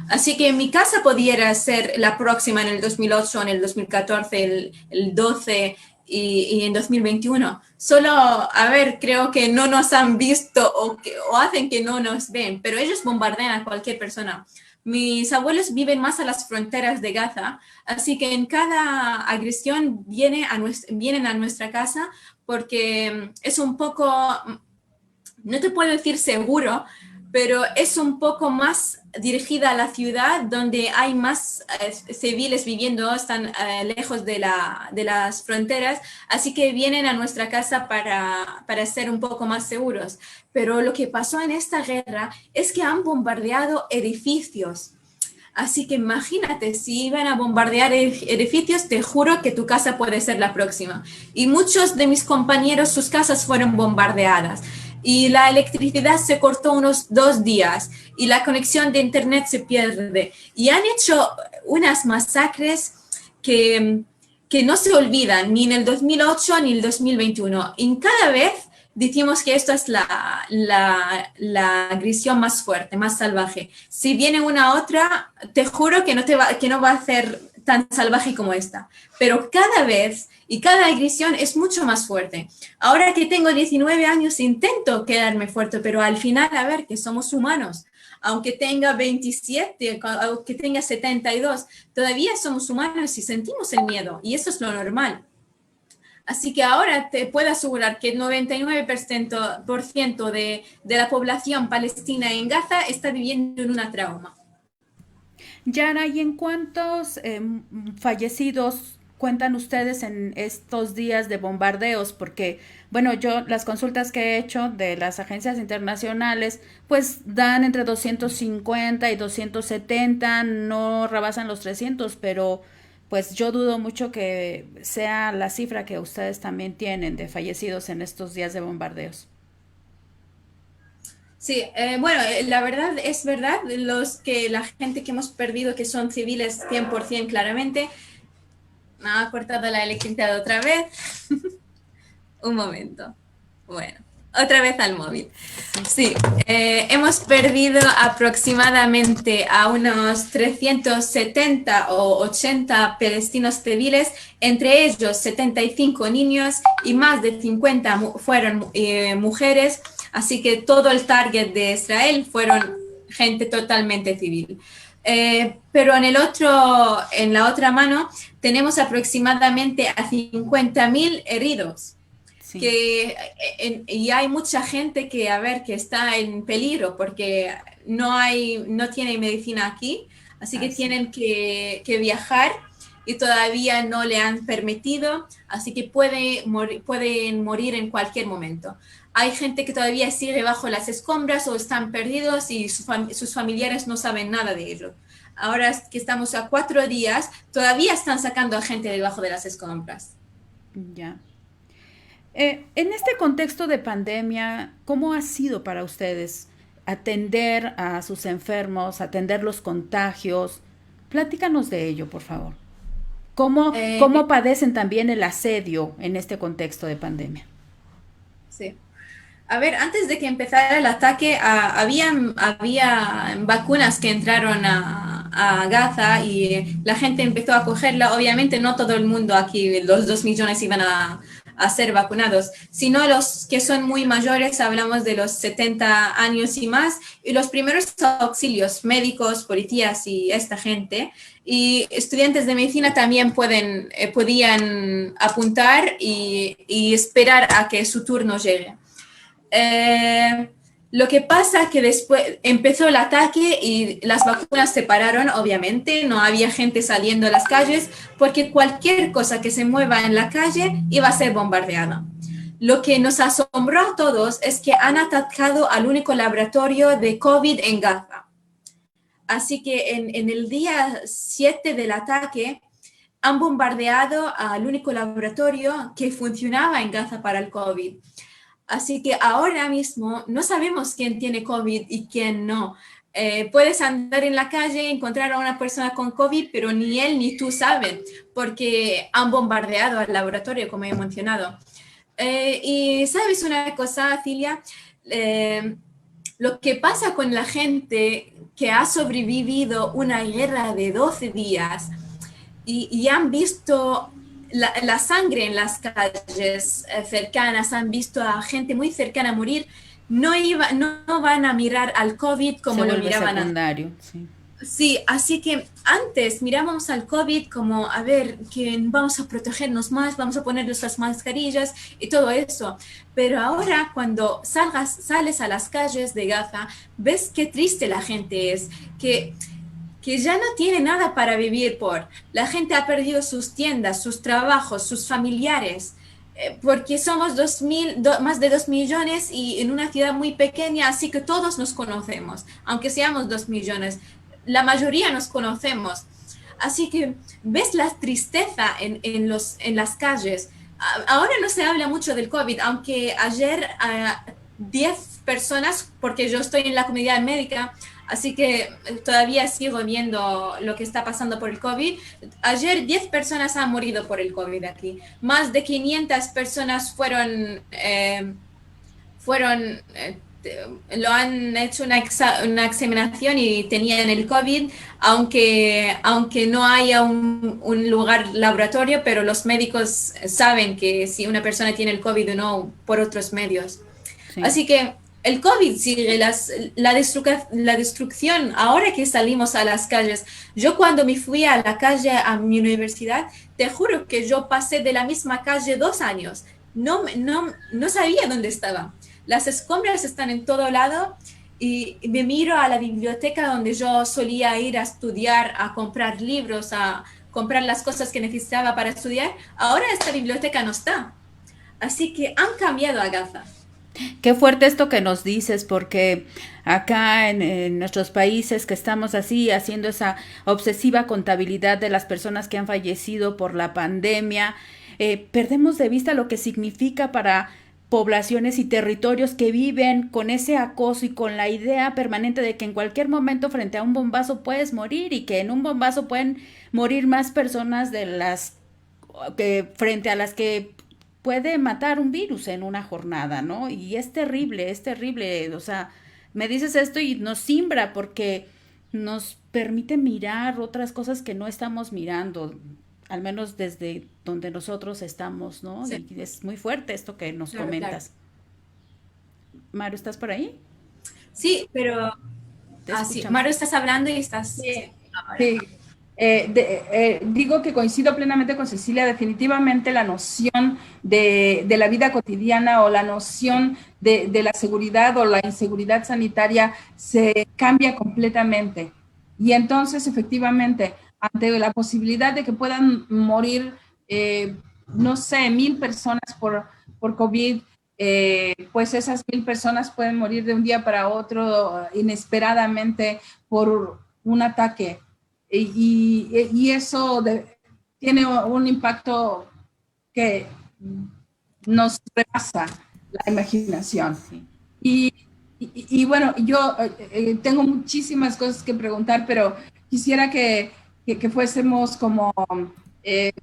Así que mi casa pudiera ser la próxima en el 2008, en el 2014, el 12, y en 2021. Solo, a ver, creo que no nos han visto o hacen que no nos ven, pero ellos bombardean a cualquier persona. Mis abuelos viven más a las fronteras de Gaza, así que en cada agresión vienen a nuestra casa porque es un poco, no te puedo decir seguro, pero es un poco más dirigida a la ciudad donde hay más civiles viviendo, están lejos de las fronteras, así que vienen a nuestra casa para ser un poco más seguros. Pero lo que pasó en esta guerra es que han bombardeado edificios. Así que imagínate, si iban a bombardear edificios, te juro que tu casa puede ser la próxima. Y muchos de mis compañeros, sus casas fueron bombardeadas. Y la electricidad se cortó unos 2 días y la conexión de internet se pierde. Y han hecho unas masacres que no se olvidan, ni en el 2008 ni en el 2021. Y cada vez decimos que esto es la agresión más fuerte, más salvaje. Si viene una otra, te juro que no va a ser tan salvaje como esta. Pero cada vez y cada agresión es mucho más fuerte. Ahora que tengo 19 años, intento quedarme fuerte, pero al final, a ver, que somos humanos. Aunque tenga 27, aunque tenga 72, todavía somos humanos y sentimos el miedo. Y eso es lo normal. Así que ahora te puedo asegurar que el 99% de la población palestina en Gaza está viviendo en una trauma. Yara, ¿y en cuántos fallecidos cuentan ustedes en estos días de bombardeos? Porque, bueno, yo las consultas que he hecho de las agencias internacionales, pues dan entre 250 y 270, no rebasan los 300, pero pues yo dudo mucho que sea la cifra que ustedes también tienen de fallecidos en estos días de bombardeos. Sí, bueno, la verdad es verdad, la gente que hemos perdido que son civiles 100% claramente. Me ha cortado la electricidad otra vez. Un momento. Bueno, otra vez al móvil. Sí, hemos perdido aproximadamente a unos 370 o 80 palestinos civiles, entre ellos 75 niños y más de 50 fueron mujeres, así que todo el target de Israel fueron gente totalmente civil. Pero en la otra mano tenemos aproximadamente a 50.000 heridos. Sí. Y hay mucha gente que está en peligro porque no tiene medicina aquí, así que tienen que viajar y todavía no le han permitido, así que pueden morir en cualquier momento. Hay gente que todavía sigue bajo las escombras o están perdidos y sus familiares no saben nada de ello. Ahora que estamos a 4 días, todavía están sacando a gente debajo de las escombras. Ya. En este contexto de pandemia, ¿cómo ha sido para ustedes atender a sus enfermos, atender los contagios? Platícanos de ello, por favor. ¿Cómo padecen también el asedio en este contexto de pandemia? Sí. A ver, antes de que empezara el ataque, había vacunas que entraron a Gaza y la gente empezó a cogerla. Obviamente no todo el mundo aquí, los 2 millones iban a ser vacunados, sino los que son muy mayores, hablamos de los 70 años y más, y los primeros auxilios, médicos, policías y esta gente. Y estudiantes de medicina también podían apuntar y esperar a que su turno llegue. Lo que pasa es que después empezó el ataque y las vacunas se pararon, obviamente, no había gente saliendo a las calles porque cualquier cosa que se mueva en la calle iba a ser bombardeada. Lo que nos asombró a todos es que han atacado al único laboratorio de COVID en Gaza. Así que en el día 7 del ataque han bombardeado al único laboratorio que funcionaba en Gaza para el COVID. Así que ahora mismo no sabemos quién tiene COVID y quién no. Puedes andar en la calle, encontrar a una persona con COVID, pero ni él ni tú saben, porque han bombardeado al laboratorio, como he mencionado. Y sabes una cosa, Cilia, lo que pasa con la gente que ha sobrevivido una guerra de 12 días y han visto la sangre en las calles cercanas, han visto a gente muy cercana morir, no van a mirar al COVID como Se lo vuelve miraban antes. secundario, sí. Sí, así que antes mirábamos al COVID como, a ver, que vamos a protegernos más, vamos a poner nuestras mascarillas y todo eso. Pero ahora cuando sales a las calles de Gaza, ves qué triste la gente es, que ya no tiene nada para vivir por. La gente ha perdido sus tiendas, sus trabajos, sus familiares, porque somos más de 2 millones y en una ciudad muy pequeña, así que todos nos conocemos, aunque seamos 2 millones. La mayoría nos conocemos. Así que ves la tristeza en las calles. Ahora no se habla mucho del COVID, aunque ayer 10 personas, porque yo estoy en la comunidad médica, así que todavía sigo viendo lo que está pasando por el COVID. Ayer 10 personas han morido por el COVID aquí. Más de 500 personas lo han hecho una examinación y tenían el COVID, aunque no haya un lugar laboratorio, pero los médicos saben que si una persona tiene el COVID o no por otros medios. Sí. Así que el COVID sigue, la destrucción, ahora que salimos a las calles. Yo cuando me fui a la calle a mi universidad, te juro que yo pasé de la misma calle 2 años. No sabía dónde estaba. Las escombros están en todo lado y me miro a la biblioteca donde yo solía ir a estudiar, a comprar libros, a comprar las cosas que necesitaba para estudiar. Ahora esta biblioteca no está. Así que han cambiado a Gaza. Qué fuerte esto que nos dices, porque acá en nuestros países que estamos así haciendo esa obsesiva contabilidad de las personas que han fallecido por la pandemia, perdemos de vista lo que significa para poblaciones y territorios que viven con ese acoso y con la idea permanente de que en cualquier momento frente a un bombazo puedes morir y que en un bombazo pueden morir más personas de las que frente a las que puede matar un virus en una jornada, ¿no? Y es terrible, o sea, me dices esto y nos simbra porque nos permite mirar otras cosas que no estamos mirando, al menos desde donde nosotros estamos, ¿no? Sí. Y es muy fuerte esto que nos Claro, comentas. claro. Maru, ¿estás por ahí? Sí, pero Te sí, escuchamos. Maru, estás hablando y estás... Sí, ahora. sí. Digo que coincido plenamente con Cecilia, definitivamente la noción de la vida cotidiana o la noción de la seguridad o la inseguridad sanitaria se cambia completamente. Y entonces, efectivamente, ante la posibilidad de que puedan morir, no sé, 1,000 personas por COVID, pues esas 1,000 personas pueden morir de un día para otro inesperadamente por un ataque. Y eso tiene un impacto que nos rebasa la imaginación. Sí. Y bueno, yo tengo muchísimas cosas que preguntar, pero quisiera que fuésemos como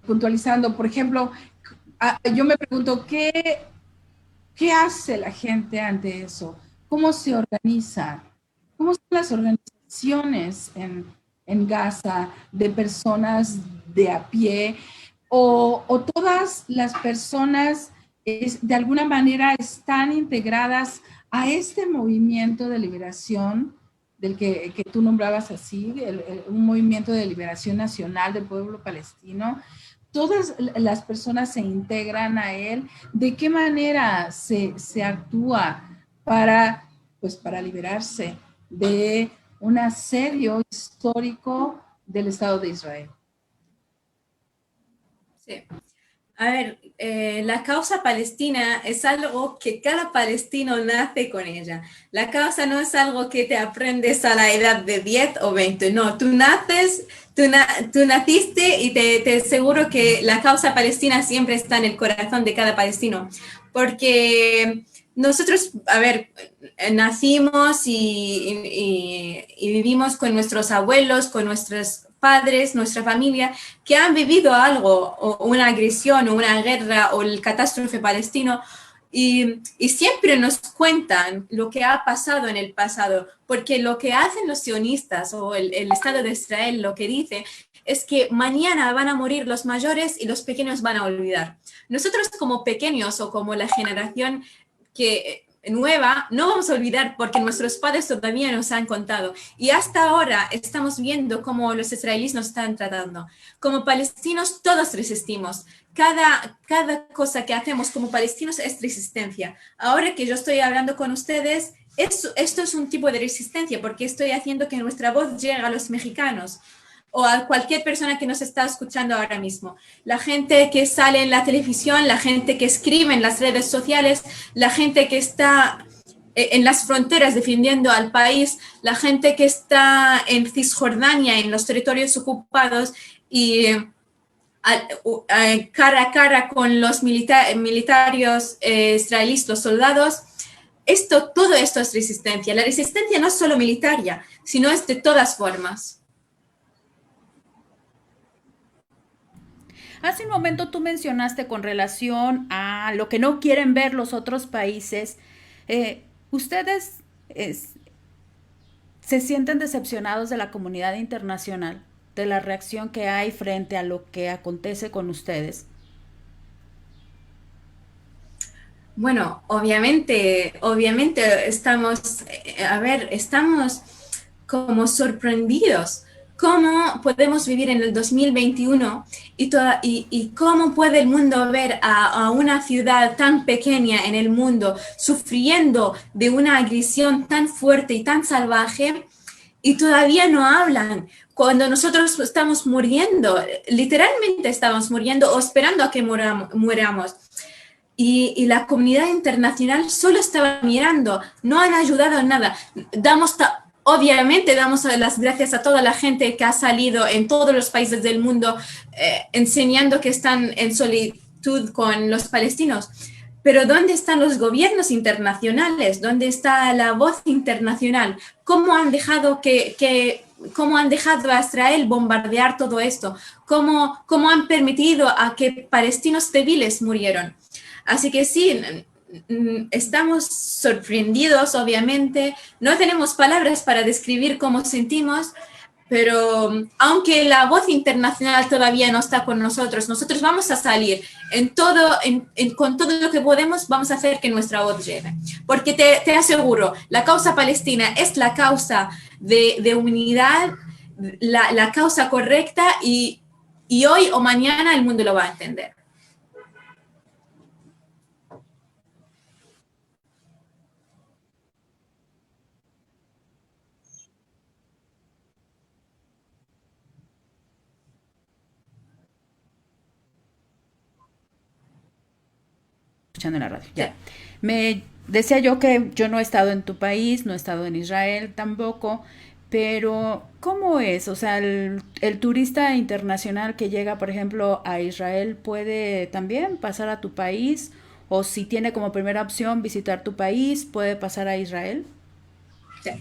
puntualizando. Por ejemplo, yo me pregunto, ¿qué hace la gente ante eso? ¿Cómo se organiza? ¿Cómo son las organizaciones en Gaza de personas de a pie? ¿O todas las personas de alguna manera están integradas a este movimiento de liberación del que tú nombrabas así, un movimiento de liberación nacional del pueblo palestino? Todas las personas se integran a él. ¿De qué manera se actúa para liberarse de un asedio histórico del Estado de Israel? Sí. A ver, la causa palestina es algo que cada palestino nace con ella. La causa no es algo que te aprendes a la edad de 10 o 20, no, tú naciste y te aseguro que la causa palestina siempre está en el corazón de cada palestino, porque nosotros, a ver, nacimos y vivimos con nuestros abuelos, con nuestros padres, nuestra familia, que han vivido algo, o una agresión, o una guerra, o el catástrofe palestino, y siempre nos cuentan lo que ha pasado en el pasado, porque lo que hacen los sionistas o el Estado de Israel, lo que dice, es que mañana van a morir los mayores y los pequeños van a olvidar. Nosotros como pequeños o como la generación que nueva, no vamos a olvidar porque nuestros padres todavía nos han contado. Y hasta ahora estamos viendo cómo los israelíes nos están tratando. Como palestinos, todos resistimos. Cada cosa que hacemos como palestinos es resistencia. Ahora que yo estoy hablando con ustedes, esto es un tipo de resistencia porque estoy haciendo que nuestra voz llegue a los mexicanos o a cualquier persona que nos está escuchando ahora mismo. La gente que sale en la televisión, la gente que escribe en las redes sociales, la gente que está en las fronteras defendiendo al país, la gente que está en Cisjordania, en los territorios ocupados y cara a cara con los militares israelíes, los soldados. Todo esto es resistencia. La resistencia no es solo militar, sino es de todas formas. Hace un momento tú mencionaste con relación a lo que no quieren ver los otros países. ¿Ustedes se sienten decepcionados de la comunidad internacional, de la reacción que hay frente a lo que acontece con ustedes? Bueno, obviamente estamos como sorprendidos. ¿Cómo podemos vivir en el 2021 y cómo puede el mundo ver a una ciudad tan pequeña en el mundo sufriendo de una agresión tan fuerte y tan salvaje y todavía no hablan? Cuando nosotros estamos muriendo, literalmente estamos muriendo o esperando a que muramos. Y la comunidad internacional solo estaba mirando, no han ayudado en nada. Obviamente damos las gracias a toda la gente que ha salido en todos los países del mundo enseñando que están en solitud con los palestinos. Pero ¿dónde están los gobiernos internacionales? ¿Dónde está la voz internacional? ¿Cómo han dejado cómo han dejado a Israel bombardear todo esto? ¿Cómo han permitido a que palestinos civiles murieron? Así que sí, estamos sorprendidos, obviamente. No tenemos palabras para describir cómo sentimos, pero aunque la voz internacional todavía no está con nosotros, nosotros vamos a salir con todo lo que podemos, vamos a hacer que nuestra voz llegue. Porque te aseguro, la causa palestina es la causa de unidad, la causa correcta y hoy o mañana el mundo lo va a entender. En la radio. Ya. Me decía yo que yo no he estado en tu país, no he estado en Israel tampoco, pero ¿cómo es? O sea, el turista internacional que llega, por ejemplo, a Israel puede también pasar a tu país, o si tiene como primera opción visitar tu país, puede pasar a Israel. Sí.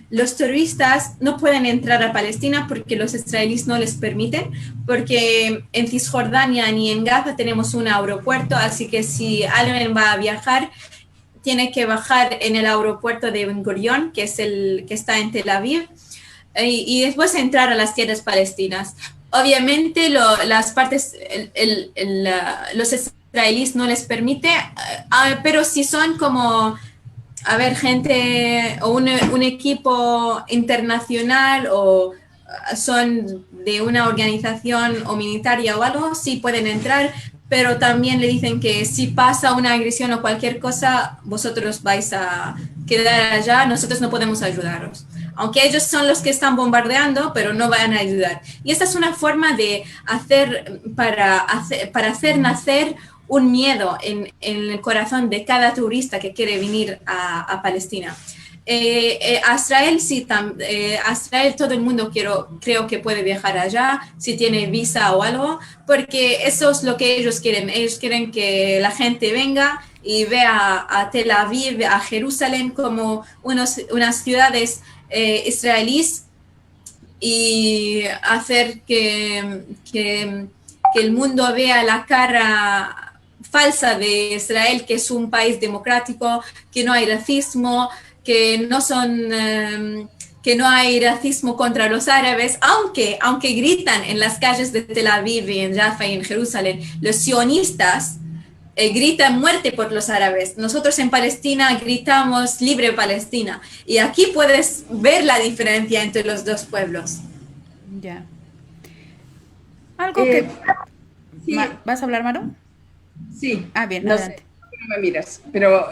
Los turistas no pueden entrar a Palestina porque los israelíes no les permiten, porque en Cisjordania ni en Gaza tenemos un aeropuerto, así que si alguien va a viajar, tiene que bajar en el aeropuerto de Ben Gurion, que es el que está en Tel Aviv, y después entrar a las tierras palestinas. Obviamente los israelíes no les permite, pero si son como gente o un equipo internacional o son de una organización o militaria o algo, sí pueden entrar, pero también le dicen que si pasa una agresión o cualquier cosa, vosotros vais a quedar allá, nosotros no podemos ayudaros. Aunque ellos son los que están bombardeando, pero no van a ayudar. Y esta es una forma de para hacer nacer un miedo en el corazón de cada turista que quiere venir a Palestina. A Israel sí, a Israel todo el mundo creo que puede viajar allá si tiene visa o algo, porque eso es lo que ellos quieren. Ellos quieren que la gente venga y vea a Tel Aviv, a Jerusalén como unas ciudades israelíes y hacer que el mundo vea la cara falsa de Israel, que es un país democrático, que no hay racismo, que que no hay racismo contra los árabes, aunque gritan en las calles de Tel Aviv y en Jaffa y en Jerusalén, los sionistas gritan muerte por los árabes. Nosotros en Palestina gritamos libre Palestina. Y aquí puedes ver la diferencia entre los dos pueblos. Ya. Algo que... Sí. ¿Vas a hablar, Maru? Sí. Ah, bien, no adelante. sé, no me miras, pero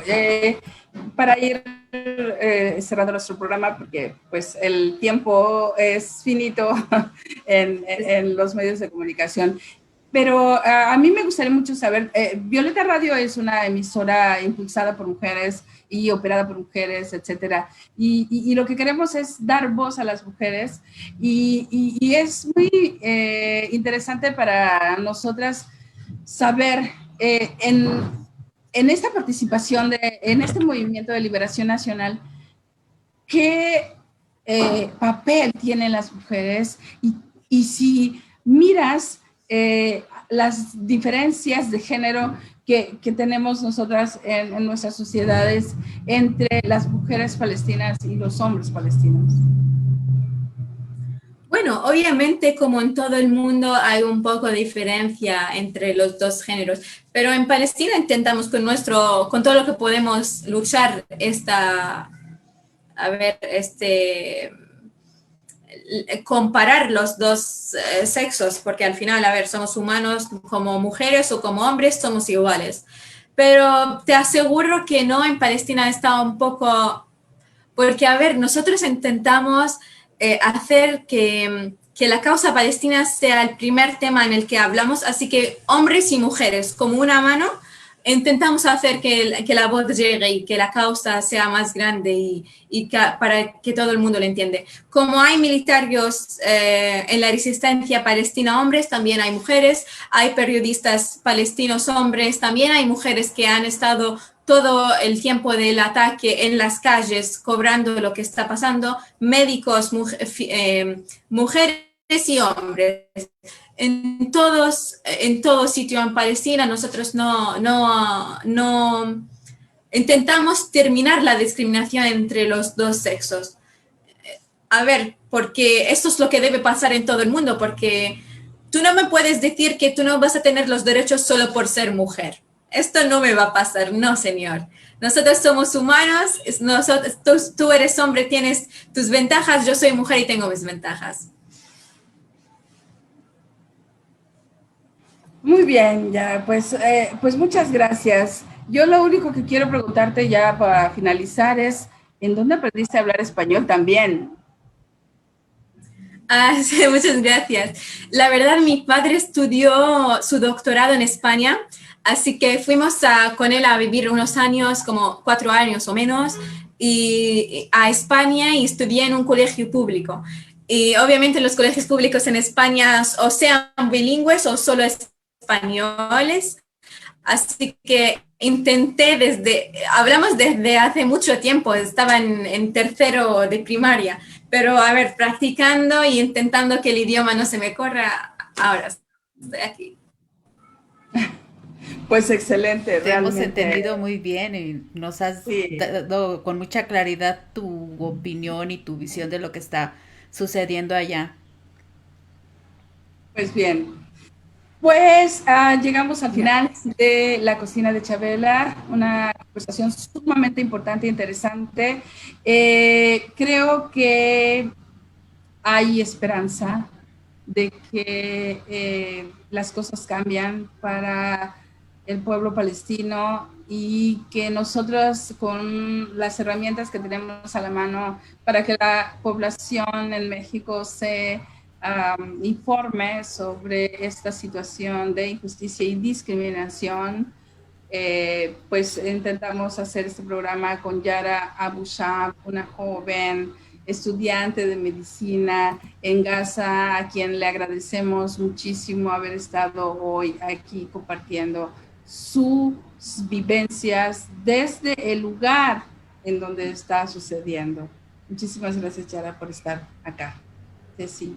para ir cerrando nuestro programa, porque pues el tiempo es finito en los medios de comunicación. Pero a mí me gustaría mucho saber, Violeta Radio es una emisora impulsada por mujeres y operada por mujeres, etcétera. Y lo que queremos es dar voz a las mujeres y es muy interesante para nosotras saber en esta participación, en este movimiento de liberación nacional, qué papel tienen las mujeres y si miras las diferencias de género que tenemos nosotras en nuestras sociedades entre las mujeres palestinas y los hombres palestinos. Bueno, obviamente como en todo el mundo hay un poco de diferencia entre los dos géneros, pero en Palestina intentamos con todo lo que podemos luchar comparar los dos sexos, porque al final, somos humanos como mujeres o como hombres, somos iguales. Pero te aseguro que no, en Palestina está un poco, porque nosotros intentamos hacer que la causa palestina sea el primer tema en el que hablamos, así que hombres y mujeres, como una mano, intentamos hacer que la voz llegue y que la causa sea más grande para que todo el mundo lo entiende. Como hay militares en la resistencia palestina hombres, también hay mujeres, hay periodistas palestinos hombres, también hay mujeres que han estado todo el tiempo del ataque en las calles cobrando lo que está pasando, médicos, mujeres y hombres. En todo sitio en Palestina nosotros no intentamos terminar la discriminación entre los dos sexos. Porque esto es lo que debe pasar en todo el mundo, porque tú no me puedes decir que tú no vas a tener los derechos solo por ser mujer. Esto no me va a pasar, no, señor. Nosotros somos humanos, tú eres hombre, tienes tus ventajas, yo soy mujer y tengo mis ventajas. Muy bien, ya, pues muchas gracias. Yo lo único que quiero preguntarte ya para finalizar es, ¿en dónde aprendiste a hablar español también? Sí, muchas gracias. La verdad, mi padre estudió su doctorado en España, así que fuimos con él a vivir unos años, como 4 años o menos, a España y estudié en un colegio público. Y obviamente los colegios públicos en España o sean bilingües o solo españoles, así que hablamos desde hace mucho tiempo, estaba en tercero de primaria, pero practicando y intentando que el idioma no se me corra, ahora estoy aquí. Pues excelente, Te hemos realmente. entendido muy bien y nos has dado con mucha claridad tu opinión y tu visión de lo que está sucediendo allá. Pues bien. Pues llegamos al final de La Cocina de Chabela, una conversación sumamente importante e interesante. Creo que hay esperanza de que las cosas cambian para el pueblo palestino y que nosotros con las herramientas que tenemos a la mano para que la población en México se informe sobre esta situación de injusticia y discriminación, pues intentamos hacer este programa con Yara Abu Shab, una joven estudiante de medicina en Gaza, a quien le agradecemos muchísimo haber estado hoy aquí compartiendo sus vivencias desde el lugar en donde está sucediendo. Muchísimas gracias, Yara, por estar acá. Sí.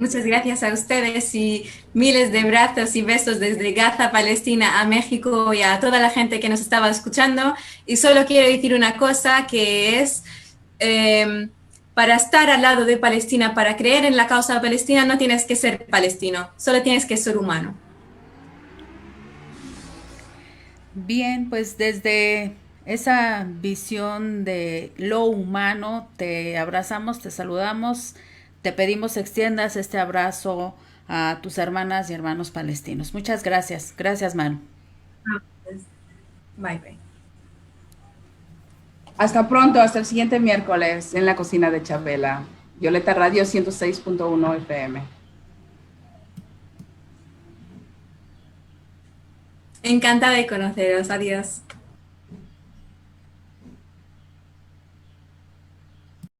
Muchas gracias a ustedes y miles de abrazos y besos desde Gaza, Palestina, a México y a toda la gente que nos estaba escuchando. Y solo quiero decir una cosa, que es para estar al lado de Palestina, para creer en la causa palestina, no tienes que ser palestino, solo tienes que ser humano. Bien, pues desde esa visión de lo humano, te abrazamos, te saludamos, te pedimos extiendas este abrazo a tus hermanas y hermanos palestinos. Muchas gracias. Gracias, Manu. Bye, bye. Hasta pronto, hasta el siguiente miércoles en la cocina de Chabela. Violeta Radio 106.1 FM. Encantada de conoceros. Adiós.